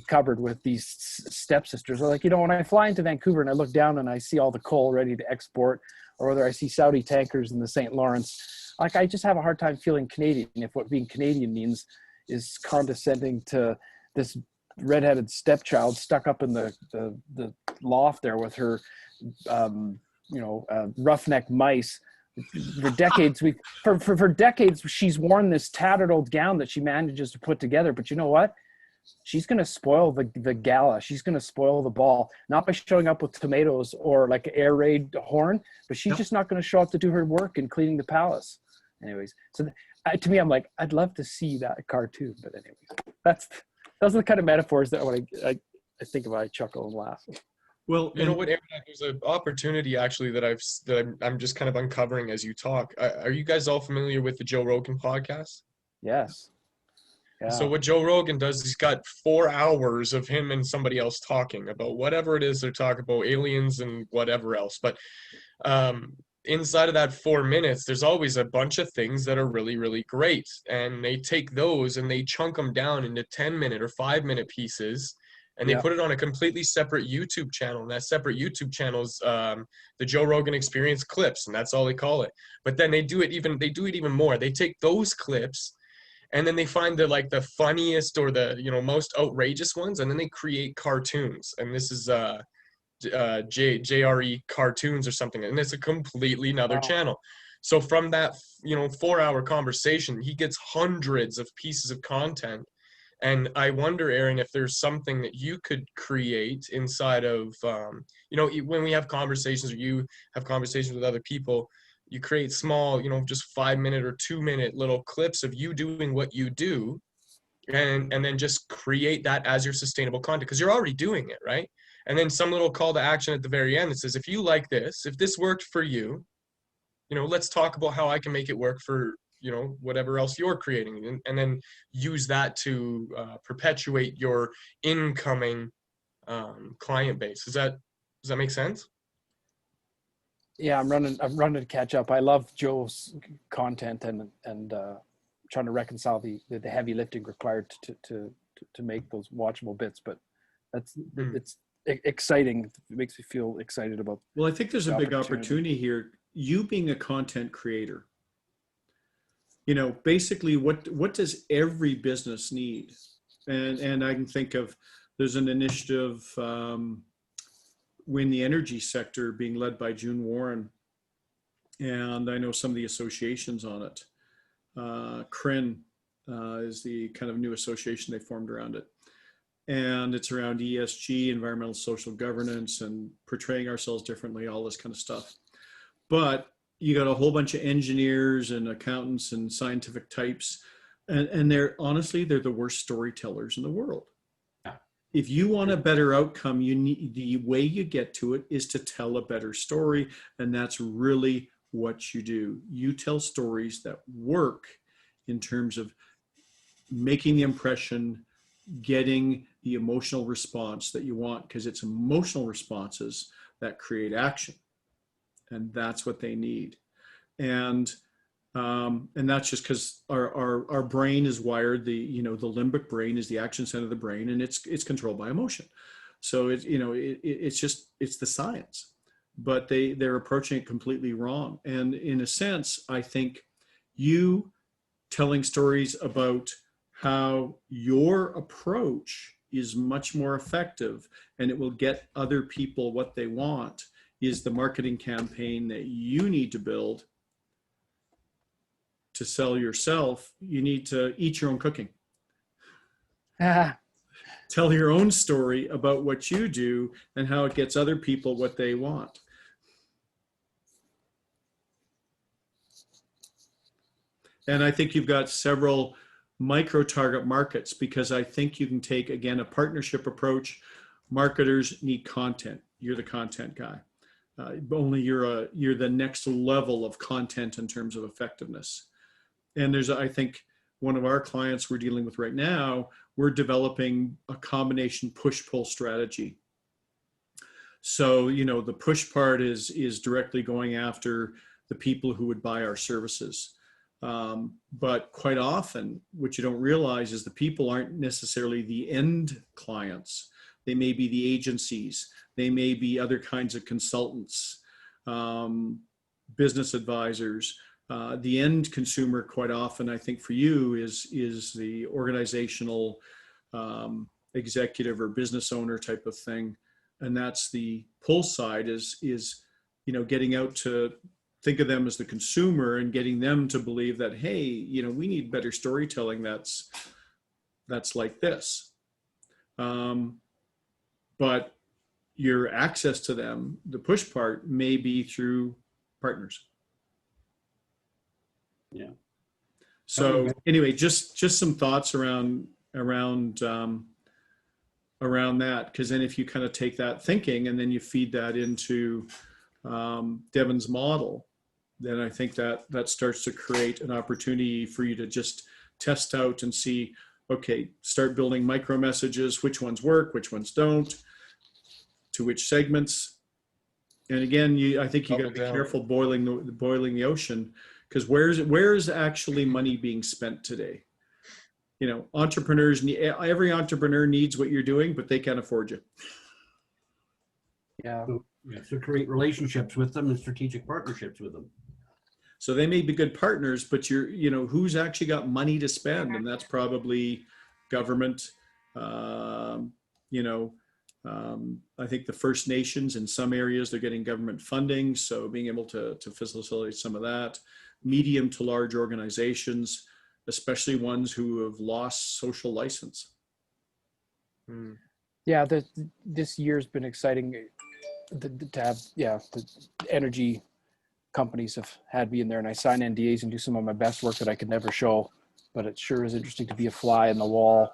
cupboard with these stepsisters. Like, you know, when I fly into Vancouver and I look down and I see all the coal ready to export, or whether I see Saudi tankers in the St. Lawrence, like, I just have a hard time feeling Canadian if what being Canadian means is condescending to this redheaded stepchild stuck up in the loft there with her, roughneck mice. For decades, she's worn this tattered old gown that she manages to put together. But you know what? She's going to spoil the gala. She's going to spoil the ball, not by showing up with tomatoes or like air raid horn, but she's just not going to show up to do her work in cleaning the palace. Anyways, so to me, I'm like, I'd love to see that cartoon. But anyways, those are the kind of metaphors that when I think about, I chuckle and laugh. Well, you know what, Aaron, there's an opportunity actually that I'm just kind of uncovering as you talk. Are you guys all familiar with the Joe Rogan podcast? Yes. Yeah. So what Joe Rogan does, he's got 4 hours of him and somebody else talking about whatever it is they're talking about, aliens and whatever else. But inside of that 4 minutes, there's always a bunch of things that are really, really great. And they take those and they chunk them down into 10-minute or 5-minute pieces. And they put it on a completely separate YouTube channel. And that separate YouTube channel is the Joe Rogan Experience clips. And that's all they call it. But then they do it even more. They take those clips and then they find the funniest or the, most outrageous ones. And then they create cartoons. And this is JRE cartoons or something, and it's a completely another channel. So from that 4-hour conversation, he gets hundreds of pieces of content. And I wonder, Aaron, if there's something that you could create inside of when we have conversations, or you have conversations with other people, you create small, just 5-minute or 2-minute little clips of you doing what you do, and then just create that as your sustainable content, because you're already doing it, right? And then some little call to action at the very end that says, if you like this, if this worked for you, let's talk about how I can make it work for, whatever else you're creating. And then use that to perpetuate your incoming client base. Does that make sense? Yeah, I'm running to catch up. I love Joe's content and trying to reconcile the heavy lifting required to make those watchable bits. But it's exciting. It makes me feel excited about. Well, I think there's a big opportunity here. You being a content creator, basically what does every business need? And I can think of, there's an initiative in the energy sector being led by June Warren. And I know some of the associations on it. CRIN is the kind of new association they formed around it. And it's around ESG, environmental social governance, and portraying ourselves differently, all this kind of stuff. But you got a whole bunch of engineers and accountants and scientific types, and they're the worst storytellers in the world. Yeah. If you want a better outcome, the way you get to it is to tell a better story, and that's really what you do. You tell stories that work in terms of making the impression, getting the emotional response that you want, because it's emotional responses that create action, and that's what they need. And that's just because our brain is wired. The limbic brain is the action center of the brain, and it's controlled by emotion. So it's the science, but they're approaching it completely wrong. And in a sense, I think you telling stories about how your approach is much more effective and it will get other people what they want is the marketing campaign that you need to build to sell yourself. You need to eat your own cooking. Ah, Tell your own story about what you do and how it gets other people what they want. And I think you've got several micro target markets because I think you can take, again, a partnership approach. Marketers need content. You're the content guy. Only you're the next level of content in terms of effectiveness. And there's, I think, one of our clients we're dealing with right now, we're developing a combination push-pull strategy. So, the push part is directly going after the people who would buy our services. But quite often, what you don't realize is the people aren't necessarily the end clients. They may be the agencies. They may be other kinds of consultants, business advisors. The end consumer, quite often, I think for you, is the organizational executive or business owner type of thing. And that's the pull side is getting out to think of them as the consumer and getting them to believe that, hey, we need better storytelling that's like this. But your access to them, the push part, may be through partners. Yeah. So anyway, just some thoughts around that, because then if you kind of take that thinking and then you feed that into Devon's model, then I think that starts to create an opportunity for you to just test out and see, okay, start building micro messages, which ones work, which ones don't, to which segments. And again, I think you got to be careful boiling the ocean, because where is actually money being spent today? Entrepreneurs every entrepreneur needs what you're doing, but they can't afford you. yeah. So create relationships with them and strategic partnerships with them. So they may be good partners, but who's actually got money to spend? And that's probably government. I think the First Nations in some areas, they're getting government funding. So being able to facilitate some of that. Medium to large organizations, especially ones who have lost social license. Yeah, this year's been exciting to have, the energy companies have had me in there, and I sign NDAs and do some of my best work that I could never show, but it sure is interesting to be a fly in the wall,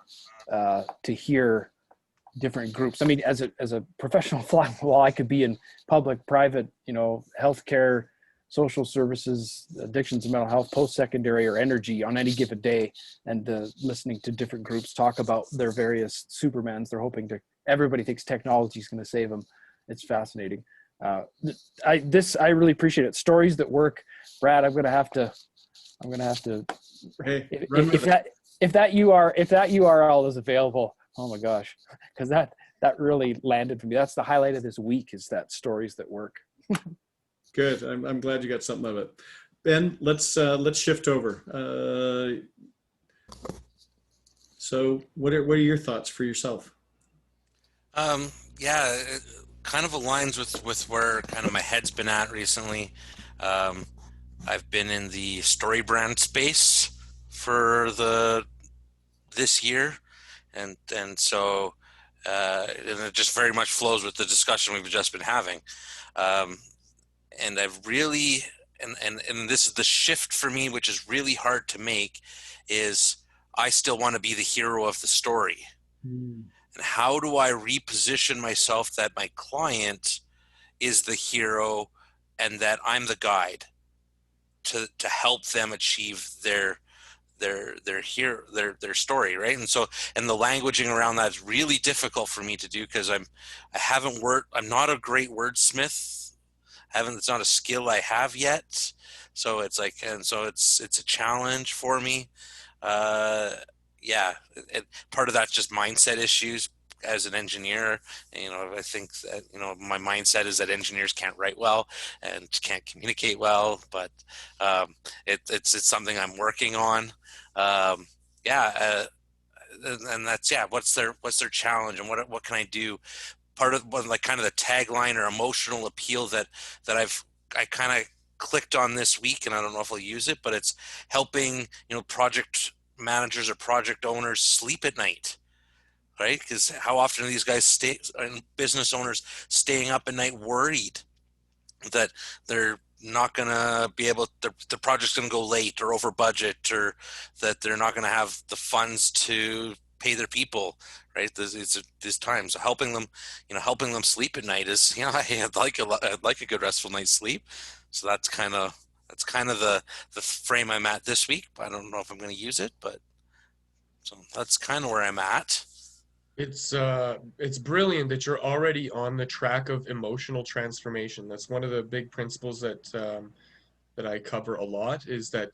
to hear different groups. I mean, as a professional fly in the wall, I could be in public, private, healthcare, social services, addictions and mental health, post-secondary, or energy on any given day, and listening to different groups talk about their various supermans. They're hoping everybody thinks technology is going to save them. It's fascinating. I really appreciate it. Stories that work. Brad, I'm going to have to, Hey, if that URL is available, oh my gosh, because that really landed for me. That's the highlight of this week, is that stories that work. Good. I'm glad you got something of it. Ben, let's shift over. So what are your thoughts for yourself? It kind of aligns with where kind of my head's been at recently. I've been in the story brand space for this year, and so and it just very much flows with the discussion we've just been having. And I've really, and this is the shift for me, which is really hard to make, is I still want to be the hero of the story. And how do I reposition myself that my client is the hero and that I'm the guide to help them achieve their story, right? And so, and the languaging around that is really difficult for me to do, because I'm not a great wordsmith. It's not a skill I have yet. So it's like, and so it's a challenge for me. Part of that's just mindset issues as an engineer. I think that, my mindset is that engineers can't write well and can't communicate well, but it's something I'm working on. and that's, yeah, what's their challenge, and what can I do? Part of what, like, kind of the tagline or emotional appeal that I kind of clicked on this week, and I don't know if I'll use it, but it's helping, project managers or project owners sleep at night, right? Because how often are these guys and business owners staying up at night worried that they're not going to be able, the project's going to go late or over budget, or that they're not going to have the funds to pay their people, right? These times, helping them sleep at night is, I'd like a good restful night's sleep. So that's kind of the frame I'm at this week. I don't know if I'm going to use it, but so that's kind of where I'm at. It's brilliant that you're already on the track of emotional transformation. That's one of the big principles that I cover a lot, is that,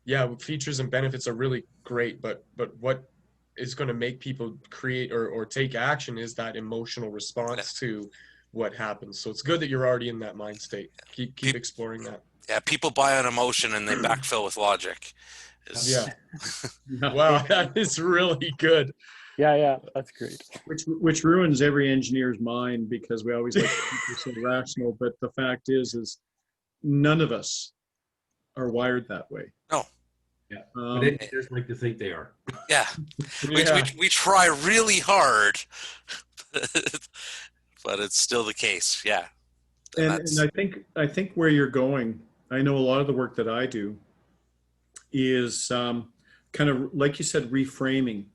yeah, features and benefits are really great, but what is going to make people create or take action is that emotional response to what happens. So it's good that you're already in that mind state. Keep exploring that. Yeah, people buy on emotion and they backfill with logic. Yeah. Wow, that is really good. Yeah, that's great. Which ruins every engineer's mind, because we always like to be so rational. But the fact is none of us are wired that way. No. Yeah. But engineers like to think they are. Yeah. We try really hard, but it's still the case. Yeah. And I think where you're going, I know a lot of the work that I do is kind of, like you said, reframing.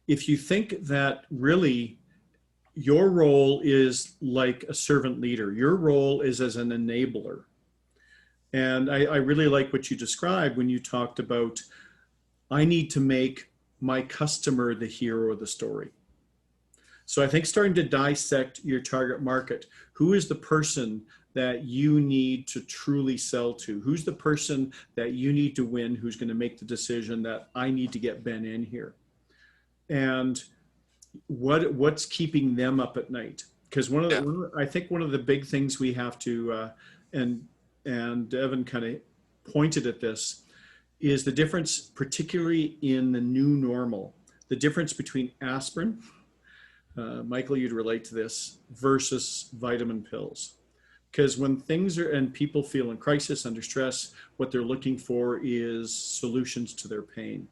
If you think that really your role is like a servant leader, your role is as an enabler. And I really like what you described when you talked about, I need to make my customer the hero of the story. So I think starting to dissect your target market, who is the person that you need to truly sell to? Who's the person that you need to win, who's going to make the decision that I need to get Ben in here? And what's keeping them up at night? Because I think one of the big things we have to, and Devon kind of pointed at this, is the difference, particularly in the new normal, the difference between aspirin, Michael, you'd relate to this, versus vitamin pills. Because when things are, and people feel in crisis, under stress, what they're looking for is solutions to their pain.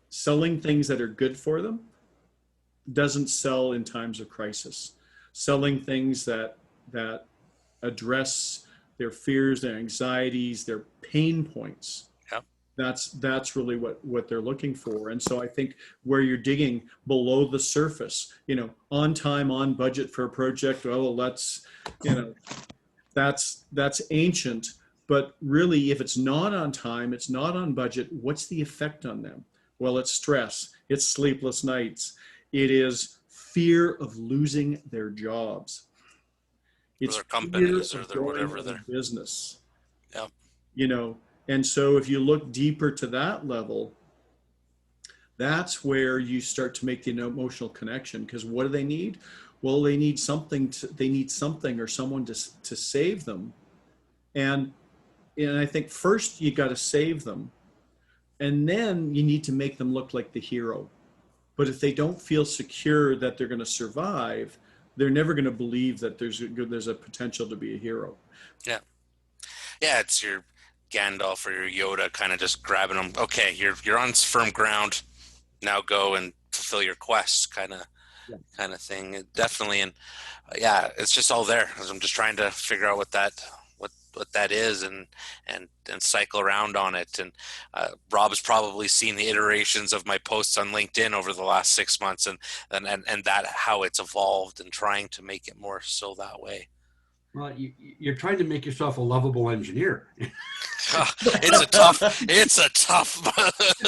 Selling things that are good for them doesn't sell in times of crisis. Selling things that address their fears, their anxieties, their pain points. Yep. That's really what they're looking for. And so I think where you're digging below the surface, on time, on budget for a project, well, that's ancient. But really, if it's not on time, it's not on budget, what's the effect on them? Well, it's stress, it's sleepless nights, it is fear of losing their jobs. It's their companies or their whatever their business. Yep. And so if you look deeper to that level, that's where you start to make the emotional connection. Because what do they need? Well, they need something or someone to save them. And I think first you got to save them, and then you need to make them look like the hero. But if they don't feel secure that they're going to survive, they're never going to believe that there's a potential to be a hero. Yeah. Yeah, it's your Gandalf or your Yoda kind of just grabbing them. Okay, you're on firm ground. Now go and fulfill your quest, kind of thing. Definitely, and it's just all there. I'm just trying to figure out what that is and cycle around on it. And Rob's probably seen the iterations of my posts on LinkedIn over the last 6 months, and that how it's evolved and trying to make it more so that way. Well, you're trying to make yourself a lovable engineer. It's a tough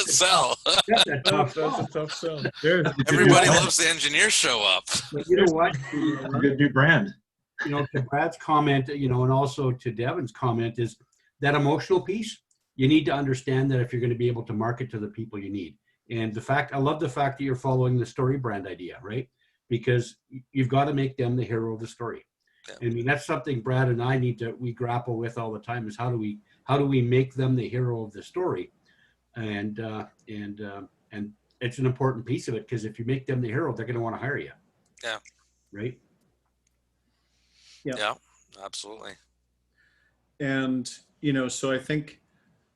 sell. That's a tough sell. Everybody loves the engineer show up. But you know what? A good new brand. To Brad's comment, and also to Devon's comment, is that emotional piece. You need to understand that if you're going to be able to market to the people you need. And I love the fact that you're following the story brand idea, right? Because you've got to make them the hero of the story. Yeah. I mean, that's something Brad and I we grapple with all the time, is how do we make them the hero of the story, and it's an important piece of it, because if you make them the hero, they're going to want to hire you. Yeah. Right. Yeah, absolutely. And, you know, so I think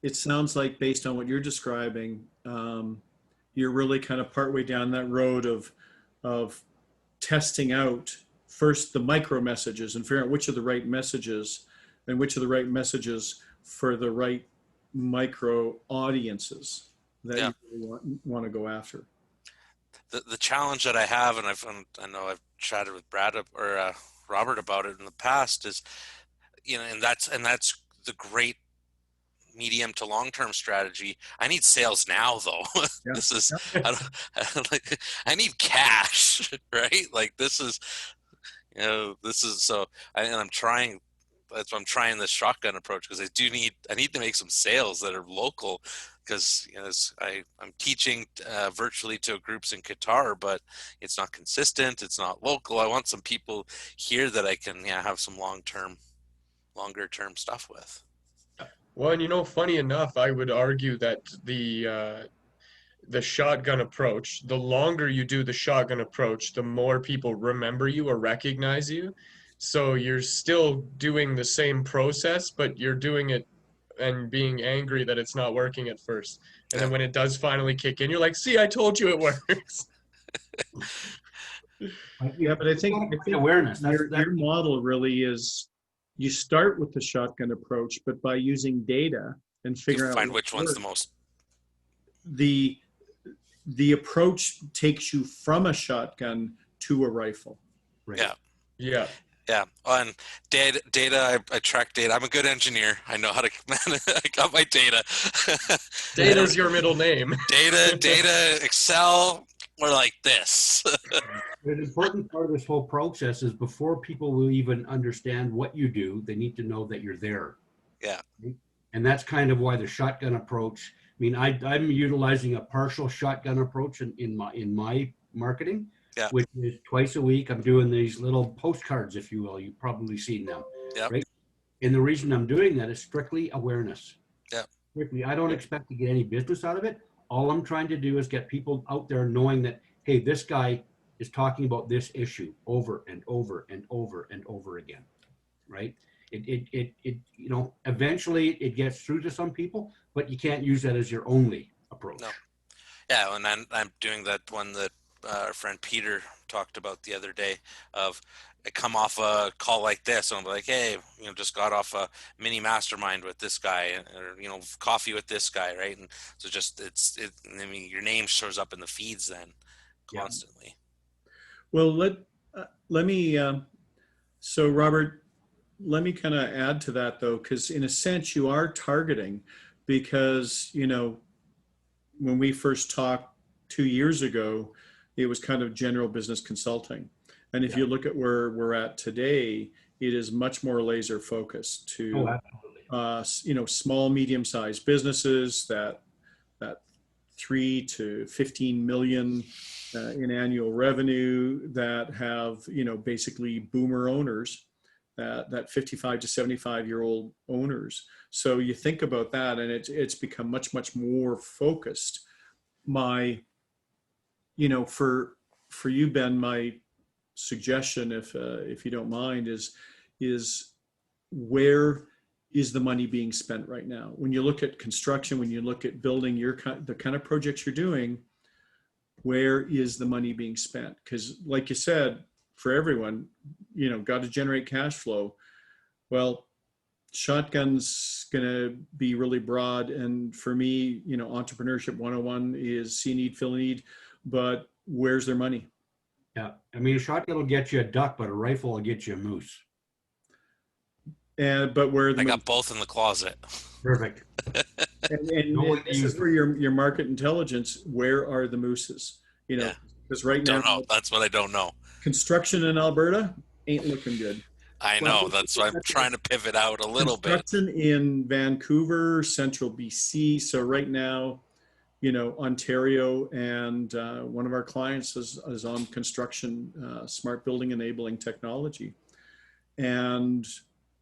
it sounds like, based on what you're describing, you're really kind of partway down that road of testing out first the micro messages and figuring out which are the right messages and which are the right messages for the right micro audiences that Yeah. you really want to go after. The challenge that I have, and I know I've chatted with Brad or Robert about it in the past, is, you know, and that's the great medium to long-term strategy. I need sales now, though. Yeah. This is, Yeah. I need cash, right? Like this is, you know, and I'm trying. That's why I'm trying this shotgun approach, because I need to make some sales that are local, because, you know, I'm teaching virtually to groups in Qatar, but it's not consistent. It's not local. I want some people here that I can have some longer term stuff with. Well, and you know, funny enough, I would argue that the shotgun approach, the longer you do the shotgun approach, the more people remember you or recognize you. So you're still doing the same process, but you're doing it and being angry that it's not working at first. And then when it does finally kick in, you're like, see, I told you it works. Yeah, but I think awareness. Your model really is, you start with the shotgun approach, but by using data and You figuring out find what which one's the works, most. the approach takes you from a shotgun to a rifle. Right. Yeah. Yeah. Yeah, on data, I track data. I'm a good engineer. I know how to manage. I got my data. Data's your middle name. Data, Excel, or like this. An important part of this whole process is, before people will even understand what you do, they need to know that you're there. Yeah. And that's kind of why the shotgun approach. I mean, I'm utilizing a partial shotgun approach in my marketing. Yeah. Which is twice a week. I'm doing these little postcards, if you will. You've probably seen them. Yeah. Right. And the reason I'm doing that is strictly awareness. Yeah. Strictly, I don't expect to get any business out of it. All I'm trying to do is get people out there knowing that, hey, this guy is talking about this issue over and over and over and over again. Right. It you know, eventually it gets through to some people, but you can't use that as your only approach. No. Yeah, and I'm doing that one that our friend Peter talked about the other day, of I come off a call like this and I'm like, hey, you know, just got off a mini mastermind with this guy, or, you know, coffee with this guy, right? And so just I mean, your name shows up in the feeds then constantly. Well, let me so Robert, let me kind of add to that, though, because in a sense you are targeting, because, you know, when we first talked 2 years ago, it was kind of general business consulting. And if you look at where we're at today, it is much more laser focused to, you know, small, medium-sized businesses that 3 to 15 million in annual revenue, that have, you know, basically boomer owners, that 55 to 75-year-old owners. So you think about that, and it's become much more focused. You know, for you, Ben, my suggestion, if you don't mind, is where is the money being spent right now? When you look at construction, when you look at building the kind of projects you're doing, where is the money being spent? Because, like you said, for everyone, you know, got to generate cash flow. Well, shotgun's going to be really broad. And for me, you know, entrepreneurship 101 is see a need, fill a need, but where's their money? Yeah. I mean, a shotgun will get you a duck, but a rifle will get you a moose. But where I got both in the closet. Perfect. and this is where your market intelligence, where are the mooses? You know, because right now, don't know. That's what I don't know. Construction in Alberta ain't looking good. I know. That's why I'm trying to pivot out a little bit. Construction in Vancouver, central BC. So right now, you know, Ontario, and one of our clients is on construction, smart building enabling technology. And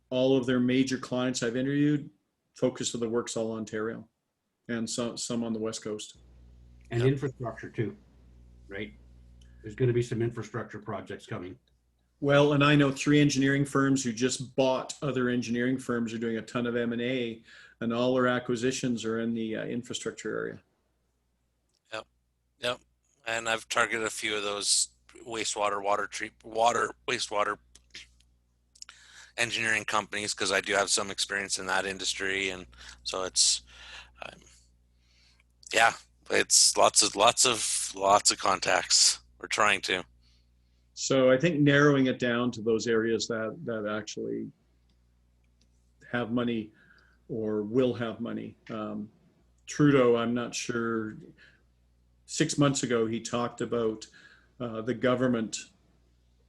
all of their major clients I've interviewed, focus of the work's all Ontario, and some on the West Coast. and Yep. infrastructure too, right? There's going to be some infrastructure projects coming. Well, and I know 3 engineering firms who just bought other engineering firms are doing a ton of M&A, and all their acquisitions are in the infrastructure area. Yep. And I've targeted a few of those wastewater engineering companies because I do have some experience in that industry, and so it's um, yeah, it's lots of contacts. We're trying to. So I think narrowing it down to those areas that actually have money or will have money. Trudeau, I'm not sure. 6 months ago, he talked about the government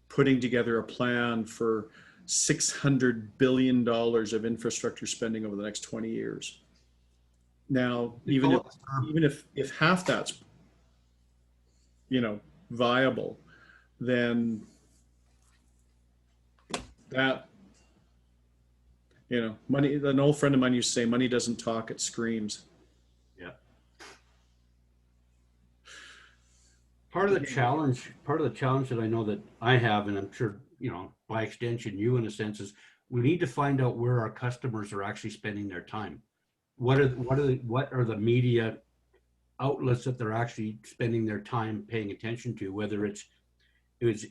putting together a plan for $600 billion of infrastructure spending over the next 20 years. Now, even if half that's, viable, then that, money, an old friend of mine used to say, money doesn't talk, it screams. Yeah. Part of the challenge that I know that I have, and I'm sure, by extension, you in a sense, is we need to find out where our customers are actually spending their time. What are the media outlets that they're actually spending their time paying attention to, whether is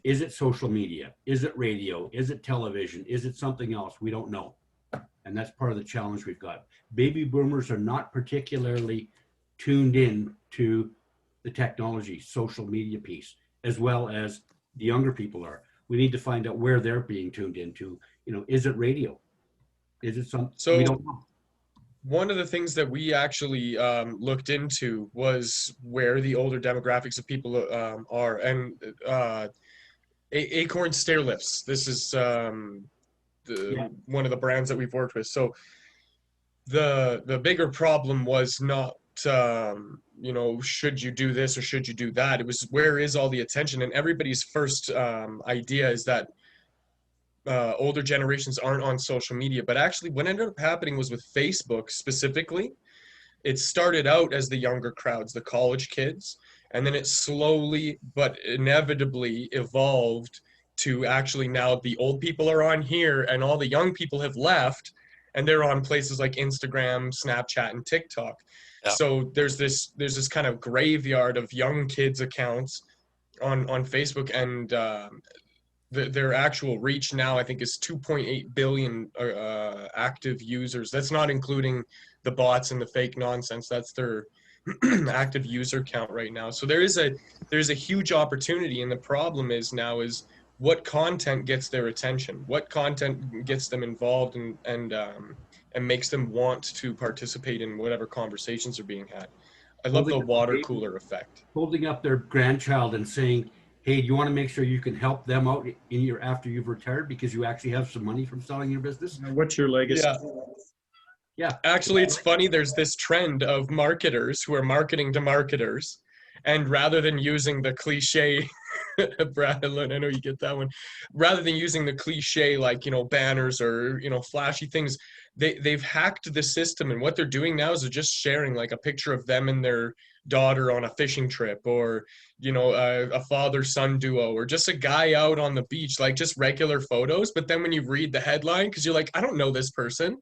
it social media? Is it radio? Is it television? Is it something else? We don't know. And that's part of the challenge we've got. Baby boomers are not particularly tuned in to the technology, social media piece, as well as the younger people are. We need to find out where they're being tuned into. Is it radio? Is it something? So we don't know. one of the things that we actually looked into was where the older demographics of people are, and Acorn stair lifts. This is one of the brands that we've worked with. So the bigger problem was not should you do this or should you do that? It was, where is all the attention? And everybody's first idea is that older generations aren't on social media, but actually what ended up happening was with Facebook specifically, it started out as the younger crowds, the college kids, and then it slowly but inevitably evolved to actually now the old people are on here and all the young people have left and they're on places like Instagram, Snapchat, and TikTok. Yeah. So there's this kind of graveyard of young kids accounts on Facebook, and their actual reach now I think is 2.8 billion active users. That's not including the bots and the fake nonsense. That's their active user count right now. So there's a huge opportunity, and the problem is what content gets their attention, what content gets them involved and makes them want to participate in whatever conversations are being had. I love the water cooler effect. Holding up their grandchild and saying, hey, do you want to make sure you can help them out after you've retired because you actually have some money from selling your business? What's your legacy? Yeah. Actually, it's funny. There's this trend of marketers who are marketing to marketers, and rather than using the cliche, Brad, I know you get that one. Rather than using the cliche like banners or flashy things, they've hacked the system, and what they're doing now is they're just sharing like a picture of them and their daughter on a fishing trip, or a father-son duo, or just a guy out on the beach, like just regular photos. But then when you read the headline, because you're like, I don't know this person.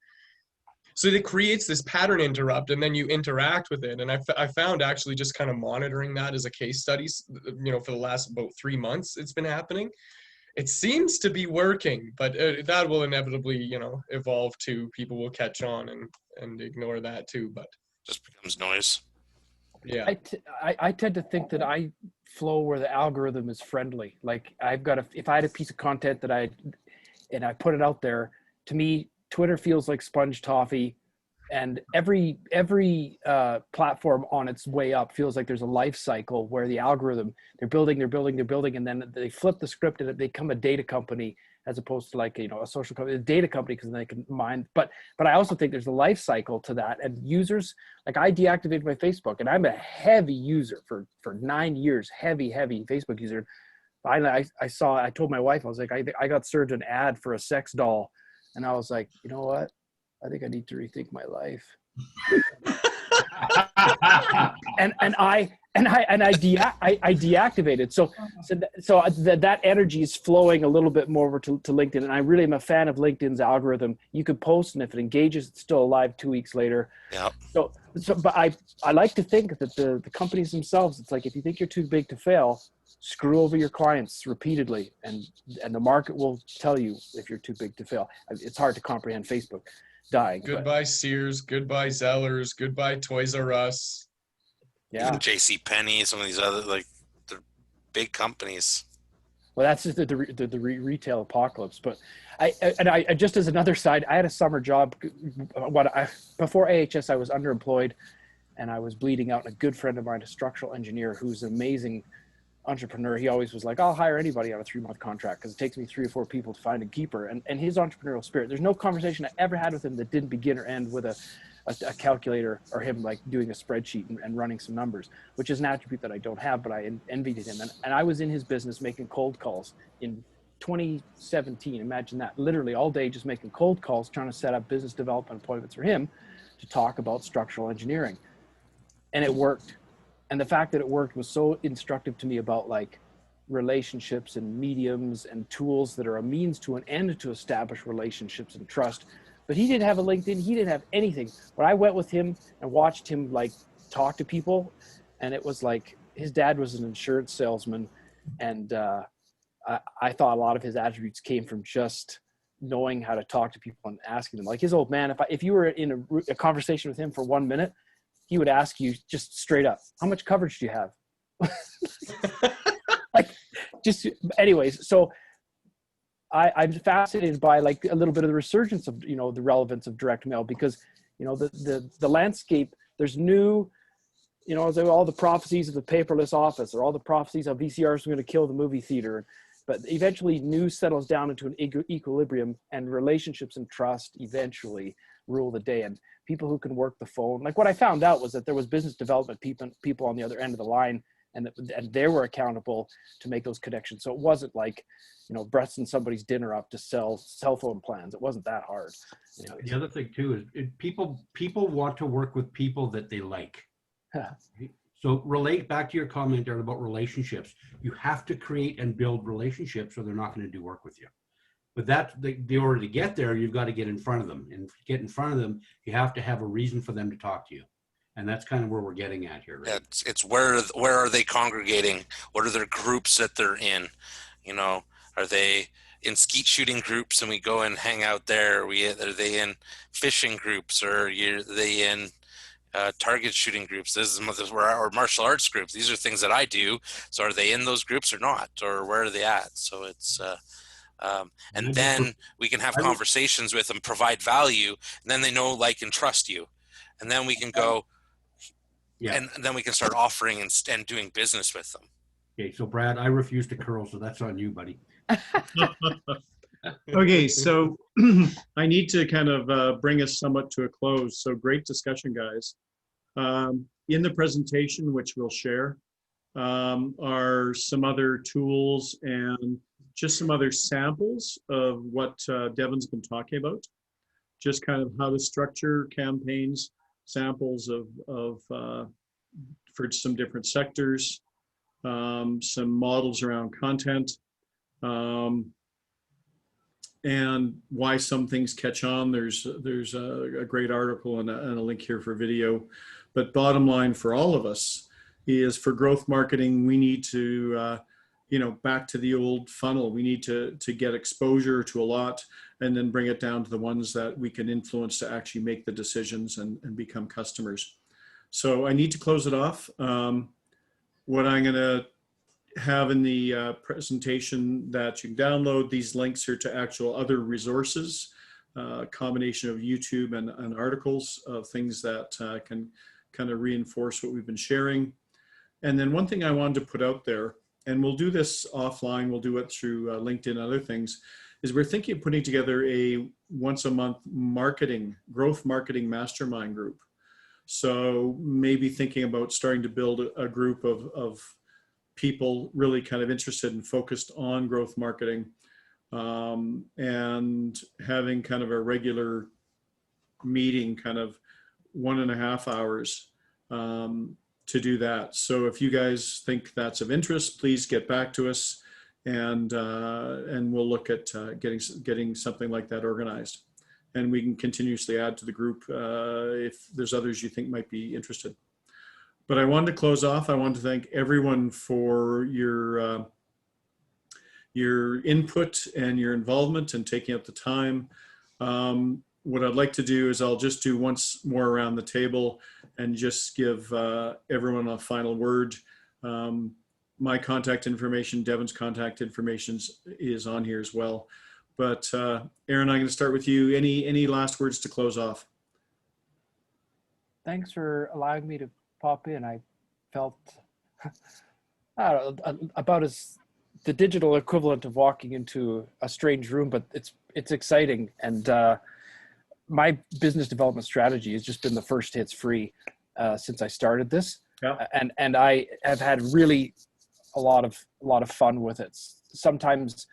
So it creates this pattern interrupt, and then you interact with it. And I found actually just kind of monitoring that as a case study, for the last about 3 months, it's been happening. It seems to be working, but that will inevitably, evolve too. People will catch on and ignore that too, but Just becomes noise. yeah. I tend to think that I flow where the algorithm is friendly. Like if I had a piece of content that I put it out there, to me, Twitter feels like sponge toffee, and every platform on its way up feels like there's a life cycle where the algorithm, they're building, and then they flip the script and they become a data company as opposed to like, a social company, a data company, because they can mine. But I also think there's a life cycle to that, and users, like I deactivated my Facebook, and I'm a heavy user for 9 years, heavy Facebook user. I told my wife, I was like, I got served an ad for a sex doll. And I was like, you know what? I think I need to rethink my life. and I deactivated. So that energy is flowing a little bit more over to LinkedIn. And I really am a fan of LinkedIn's algorithm. You could post, and if it engages, it's still alive 2 weeks later. Yeah. But I like to think that the companies themselves, it's like, if you think you're too big to fail, screw over your clients repeatedly, and the market will tell you if you're too big to fail. It's hard to comprehend Facebook dying. Goodbye Sears, goodbye Zellers, goodbye Toys R Us. Yeah. Even J.C. Penney, some of these other, like, the big companies. Well, that's just the retail apocalypse. But I just, as another side, I had a summer job. Before AHS, I was underemployed, and I was bleeding out. And a good friend of mine, a structural engineer, who's an amazing entrepreneur, he always was like, I'll hire anybody on a 3-month contract because it takes me 3 or 4 people to find a keeper. And his entrepreneurial spirit, there's no conversation I ever had with him that didn't begin or end with a calculator, or him like doing a spreadsheet and running some numbers, which is an attribute that I don't have, but I envied him. And I was in his business making cold calls in 2017. Imagine that, literally all day just making cold calls, trying to set up business development appointments for him to talk about structural engineering. And it worked. And the fact that it worked was so instructive to me about like relationships and mediums and tools that are a means to an end to establish relationships and trust. But he didn't have a LinkedIn. He didn't have anything. But I went with him and watched him like talk to people. And it was like, his dad was an insurance salesman. And I thought a lot of his attributes came from just knowing how to talk to people and asking them. Like his old man, if you were in a conversation with him for 1 minute, he would ask you just straight up, how much coverage do you have? Like, just anyways. So I'm fascinated by like a little bit of the resurgence of, you know, the relevance of direct mail, because, you know, the landscape, there's new, you know, all the prophecies of the paperless office, or all the prophecies of VCRs are going to kill the movie theater. But eventually news settles down into an equilibrium, and relationships and trust eventually rule the day. And people who can work the phone, like what I found out was that there was business development people on the other end of the line, and they were accountable to make those connections. So it wasn't like, you know, breasting somebody's dinner up to sell cell phone plans. It wasn't that hard. Anyways. The other thing too is people want to work with people that they like. So relate back to your comment there about relationships. You have to create and build relationships, or they're not going to do work with you. But in order to get there, you've got to get in front of them. And to get in front of them, you have to have a reason for them to talk to you. And that's kind of where we're getting at here, right? Yeah, it's where are they congregating? What are their groups that they're in? You know, are they in skeet shooting groups and we go and hang out there? Are they in fishing groups, or are they in target shooting groups? This is where our martial arts groups. These are things that I do. So are they in those groups or not? Or where are they at? So it's and then we can have conversations with them, provide value, and then they know, like, and trust you. And then we can go, and then we can start offering and doing business with them. Okay, so Brad, I refuse to curl, so that's on you, buddy. Okay, so I need to kind of bring us somewhat to a close. So great discussion, guys. In the presentation, which we'll share, are some other tools and just some other samples of what Devon's been talking about. Just kind of how to structure campaigns, samples of for some different sectors, some models around content, and why some things catch on. There's a great article and a link here for video. But bottom line for all of us is, for growth marketing, we need to, back to the old funnel. We need to get exposure to a lot, and then bring it down to the ones that we can influence to actually make the decisions and become customers. So I need to close it off. What I'm going to have in the presentation that you can download, these links are to actual other resources, a combination of YouTube and articles of things that can kind of reinforce what we've been sharing. And then one thing I wanted to put out there, and we'll do this offline, we'll do it through LinkedIn and other things, is we're thinking of putting together a once a month growth marketing mastermind group. So maybe thinking about starting to build a group of people really kind of interested and focused on growth marketing, and having kind of a regular meeting, kind of 1.5 hours, to do that. So if you guys think that's of interest, please get back to us, and we'll look at getting something like that organized. And we can continuously add to the group if there's others you think might be interested. But I wanted to close off. I want to thank everyone for your input and your involvement and taking up the time. What I'd like to do is I'll just do once more around the table and just give everyone a final word. My contact information, Devon's contact information is on here as well. But Aaron, I'm going to start with you. Any last words to close off? Thanks for allowing me to pop in. I felt I don't know, about as the digital equivalent of walking into a strange room, but it's exciting. And my business development strategy has just been the first hits free since I started this. Yeah. And I have had really a lot of fun with it. Sometimes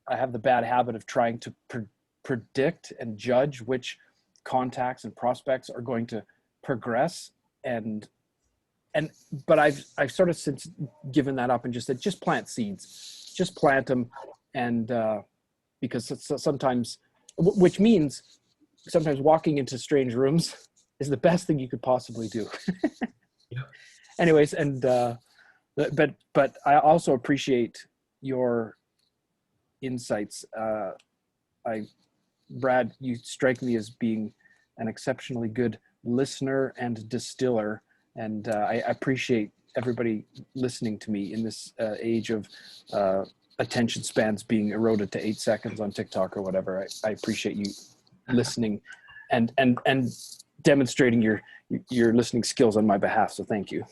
I have the bad habit of trying to predict and judge which contacts and prospects are going to progress, but I've sort of since given that up and just said, just plant seeds, just plant them. And because sometimes, which means sometimes walking into strange rooms is the best thing you could possibly do. Yeah. Anyways, and but I also appreciate your insights. Brad, you strike me as being an exceptionally good listener and distiller, and I appreciate everybody listening to me in this age of attention spans being eroded to 8 seconds on TikTok or whatever. I appreciate you listening and demonstrating your listening skills on my behalf. So thank you.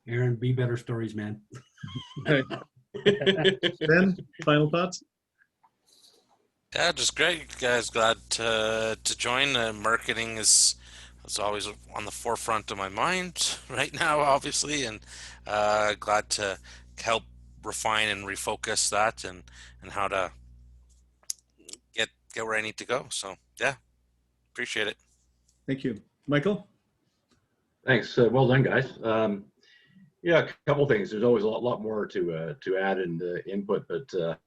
Aaron, be better stories, man. Ben, final thoughts? Yeah, just great, guys. Glad to join. Marketing is always on the forefront of my mind right now, obviously, and glad to help refine and refocus that and how to get where I need to go. So yeah, appreciate it. Thank you. Michael? Thanks. Well done, guys. Yeah, a couple things. There's always a lot more to add and input, but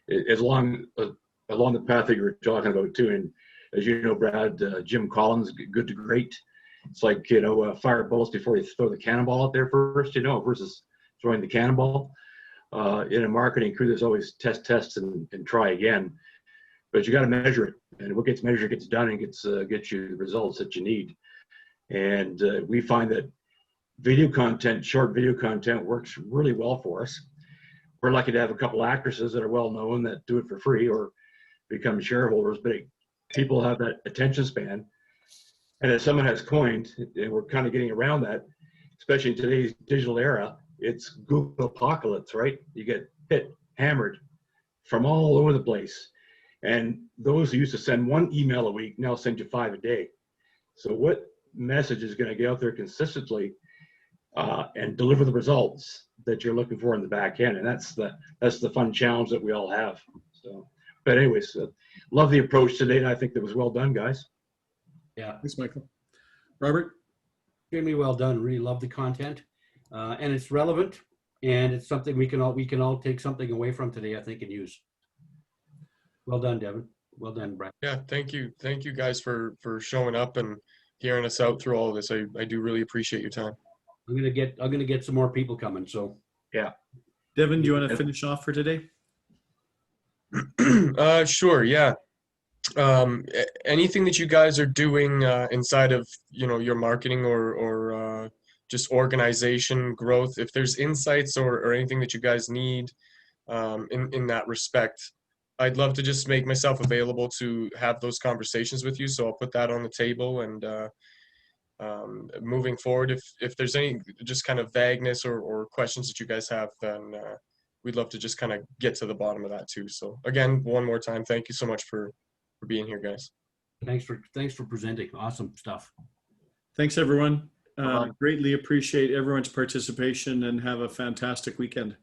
as along the path that you were talking about too, and as you know, Brad, Jim Collins, good to great. It's like, fire bullets before you throw the cannonball out there first, versus throwing the cannonball. In a marketing crew, there's always test and try again, but you got to measure it, and what gets measured gets done and gets you the results that you need. And we find that short video content works really well for us. We're lucky to have a couple actresses that are well known that do it for free or become shareholders, but people have that attention span. And as someone has coined, and we're kind of getting around that, especially in today's digital era, it's Google apocalypse, right? You get hit, hammered from all over the place. And those who used to send 1 email a week now send you 5 a day. So what message is going to get out there consistently and deliver the results that you're looking for in the back end? And that's the fun challenge that we all have. So, but anyways, love the approach today, and I think that was well done, guys. Yeah, Thanks, Michael. Robert? extremely well done. Really love the content, and it's relevant, and it's something we can all take something away from today, I think, and use. Well done, Devon. Well done, Brad. Yeah, thank you guys for showing up and hearing us out through all of this. I do really appreciate your time. I'm gonna get some more people coming. So Yeah. Devon, do you want to finish off for today? Sure, yeah. Anything that you guys are doing inside of your marketing or just organization growth, if there's insights or anything that you guys need in that respect, I'd love to just make myself available to have those conversations with you. So I'll put that on the table, and moving forward, if there's any just kind of vagueness or questions that you guys have, then we'd love to just kind of get to the bottom of that too. So again, one more time, thank you so much for being here, guys. thanks for presenting. Awesome stuff. Thanks, everyone. Greatly appreciate everyone's participation, and have a fantastic weekend.